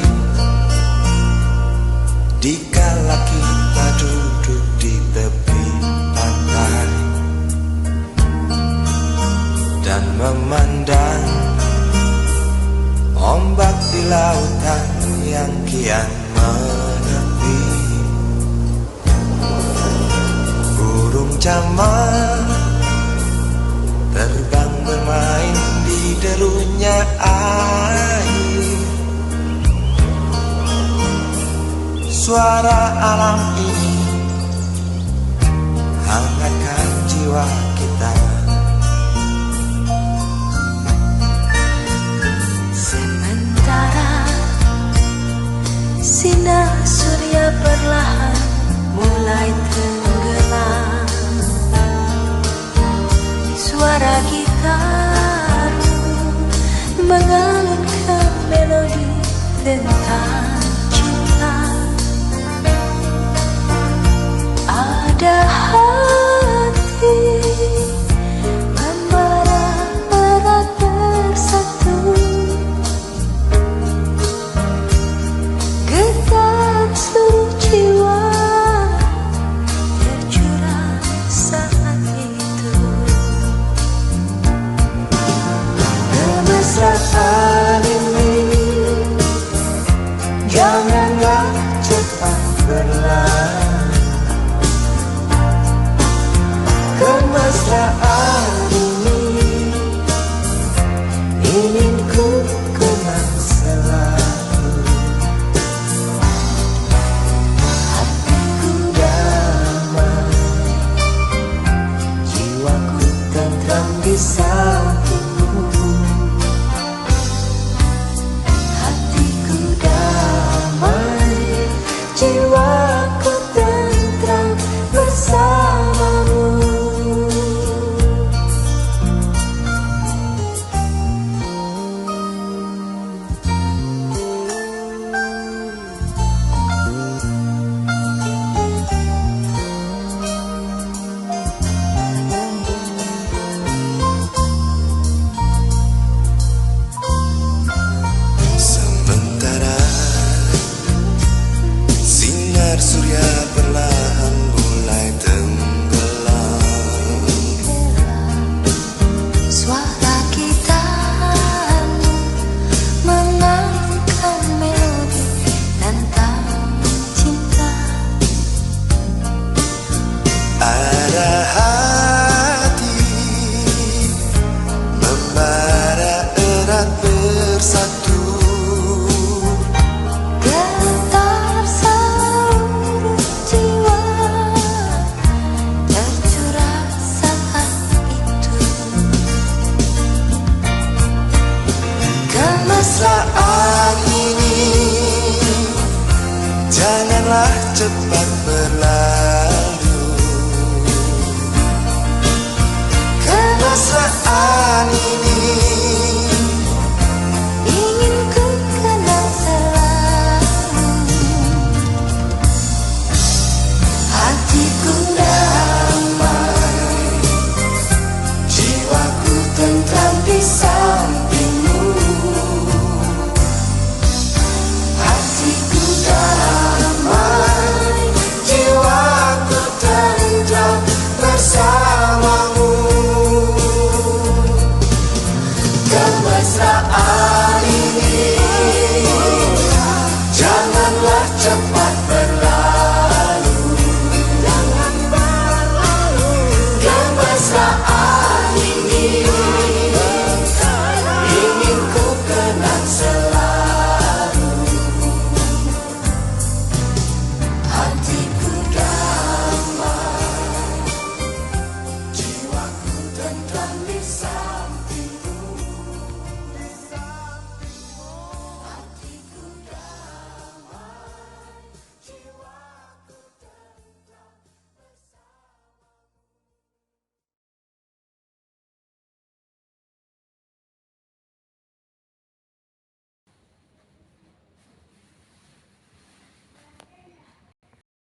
dikala kita duduk di tepi pantai dan memandang ombak di lautan yang kian menepi, burung camar terbang bermain di derunya air. Suara alam ini hangatkan jiwa kita. Sementara sinar surya perlahan mulai tenggelam, suara gitar mengalunkan melodi tentang cinta. Ada hati membara erat bersatu, getar seluruh jiwa tercurah saat itu. Kemesraan ini janganlah cepat berlalu. Kemesraan ini ingin ku kenang selalu. Hatiku damai, jiwaku tentram di sampingmu. Hatiku damai, jiwaku tentram bersamamu. Sementara sinar surya perlahan mulai tenggelam, Suara gitar mengalunkan melodi tentang cinta. ada hati membara erat bersatu, Getar seluruh jiwa tercurah saat itu. kemesraan ini janganlah cepat berlalu.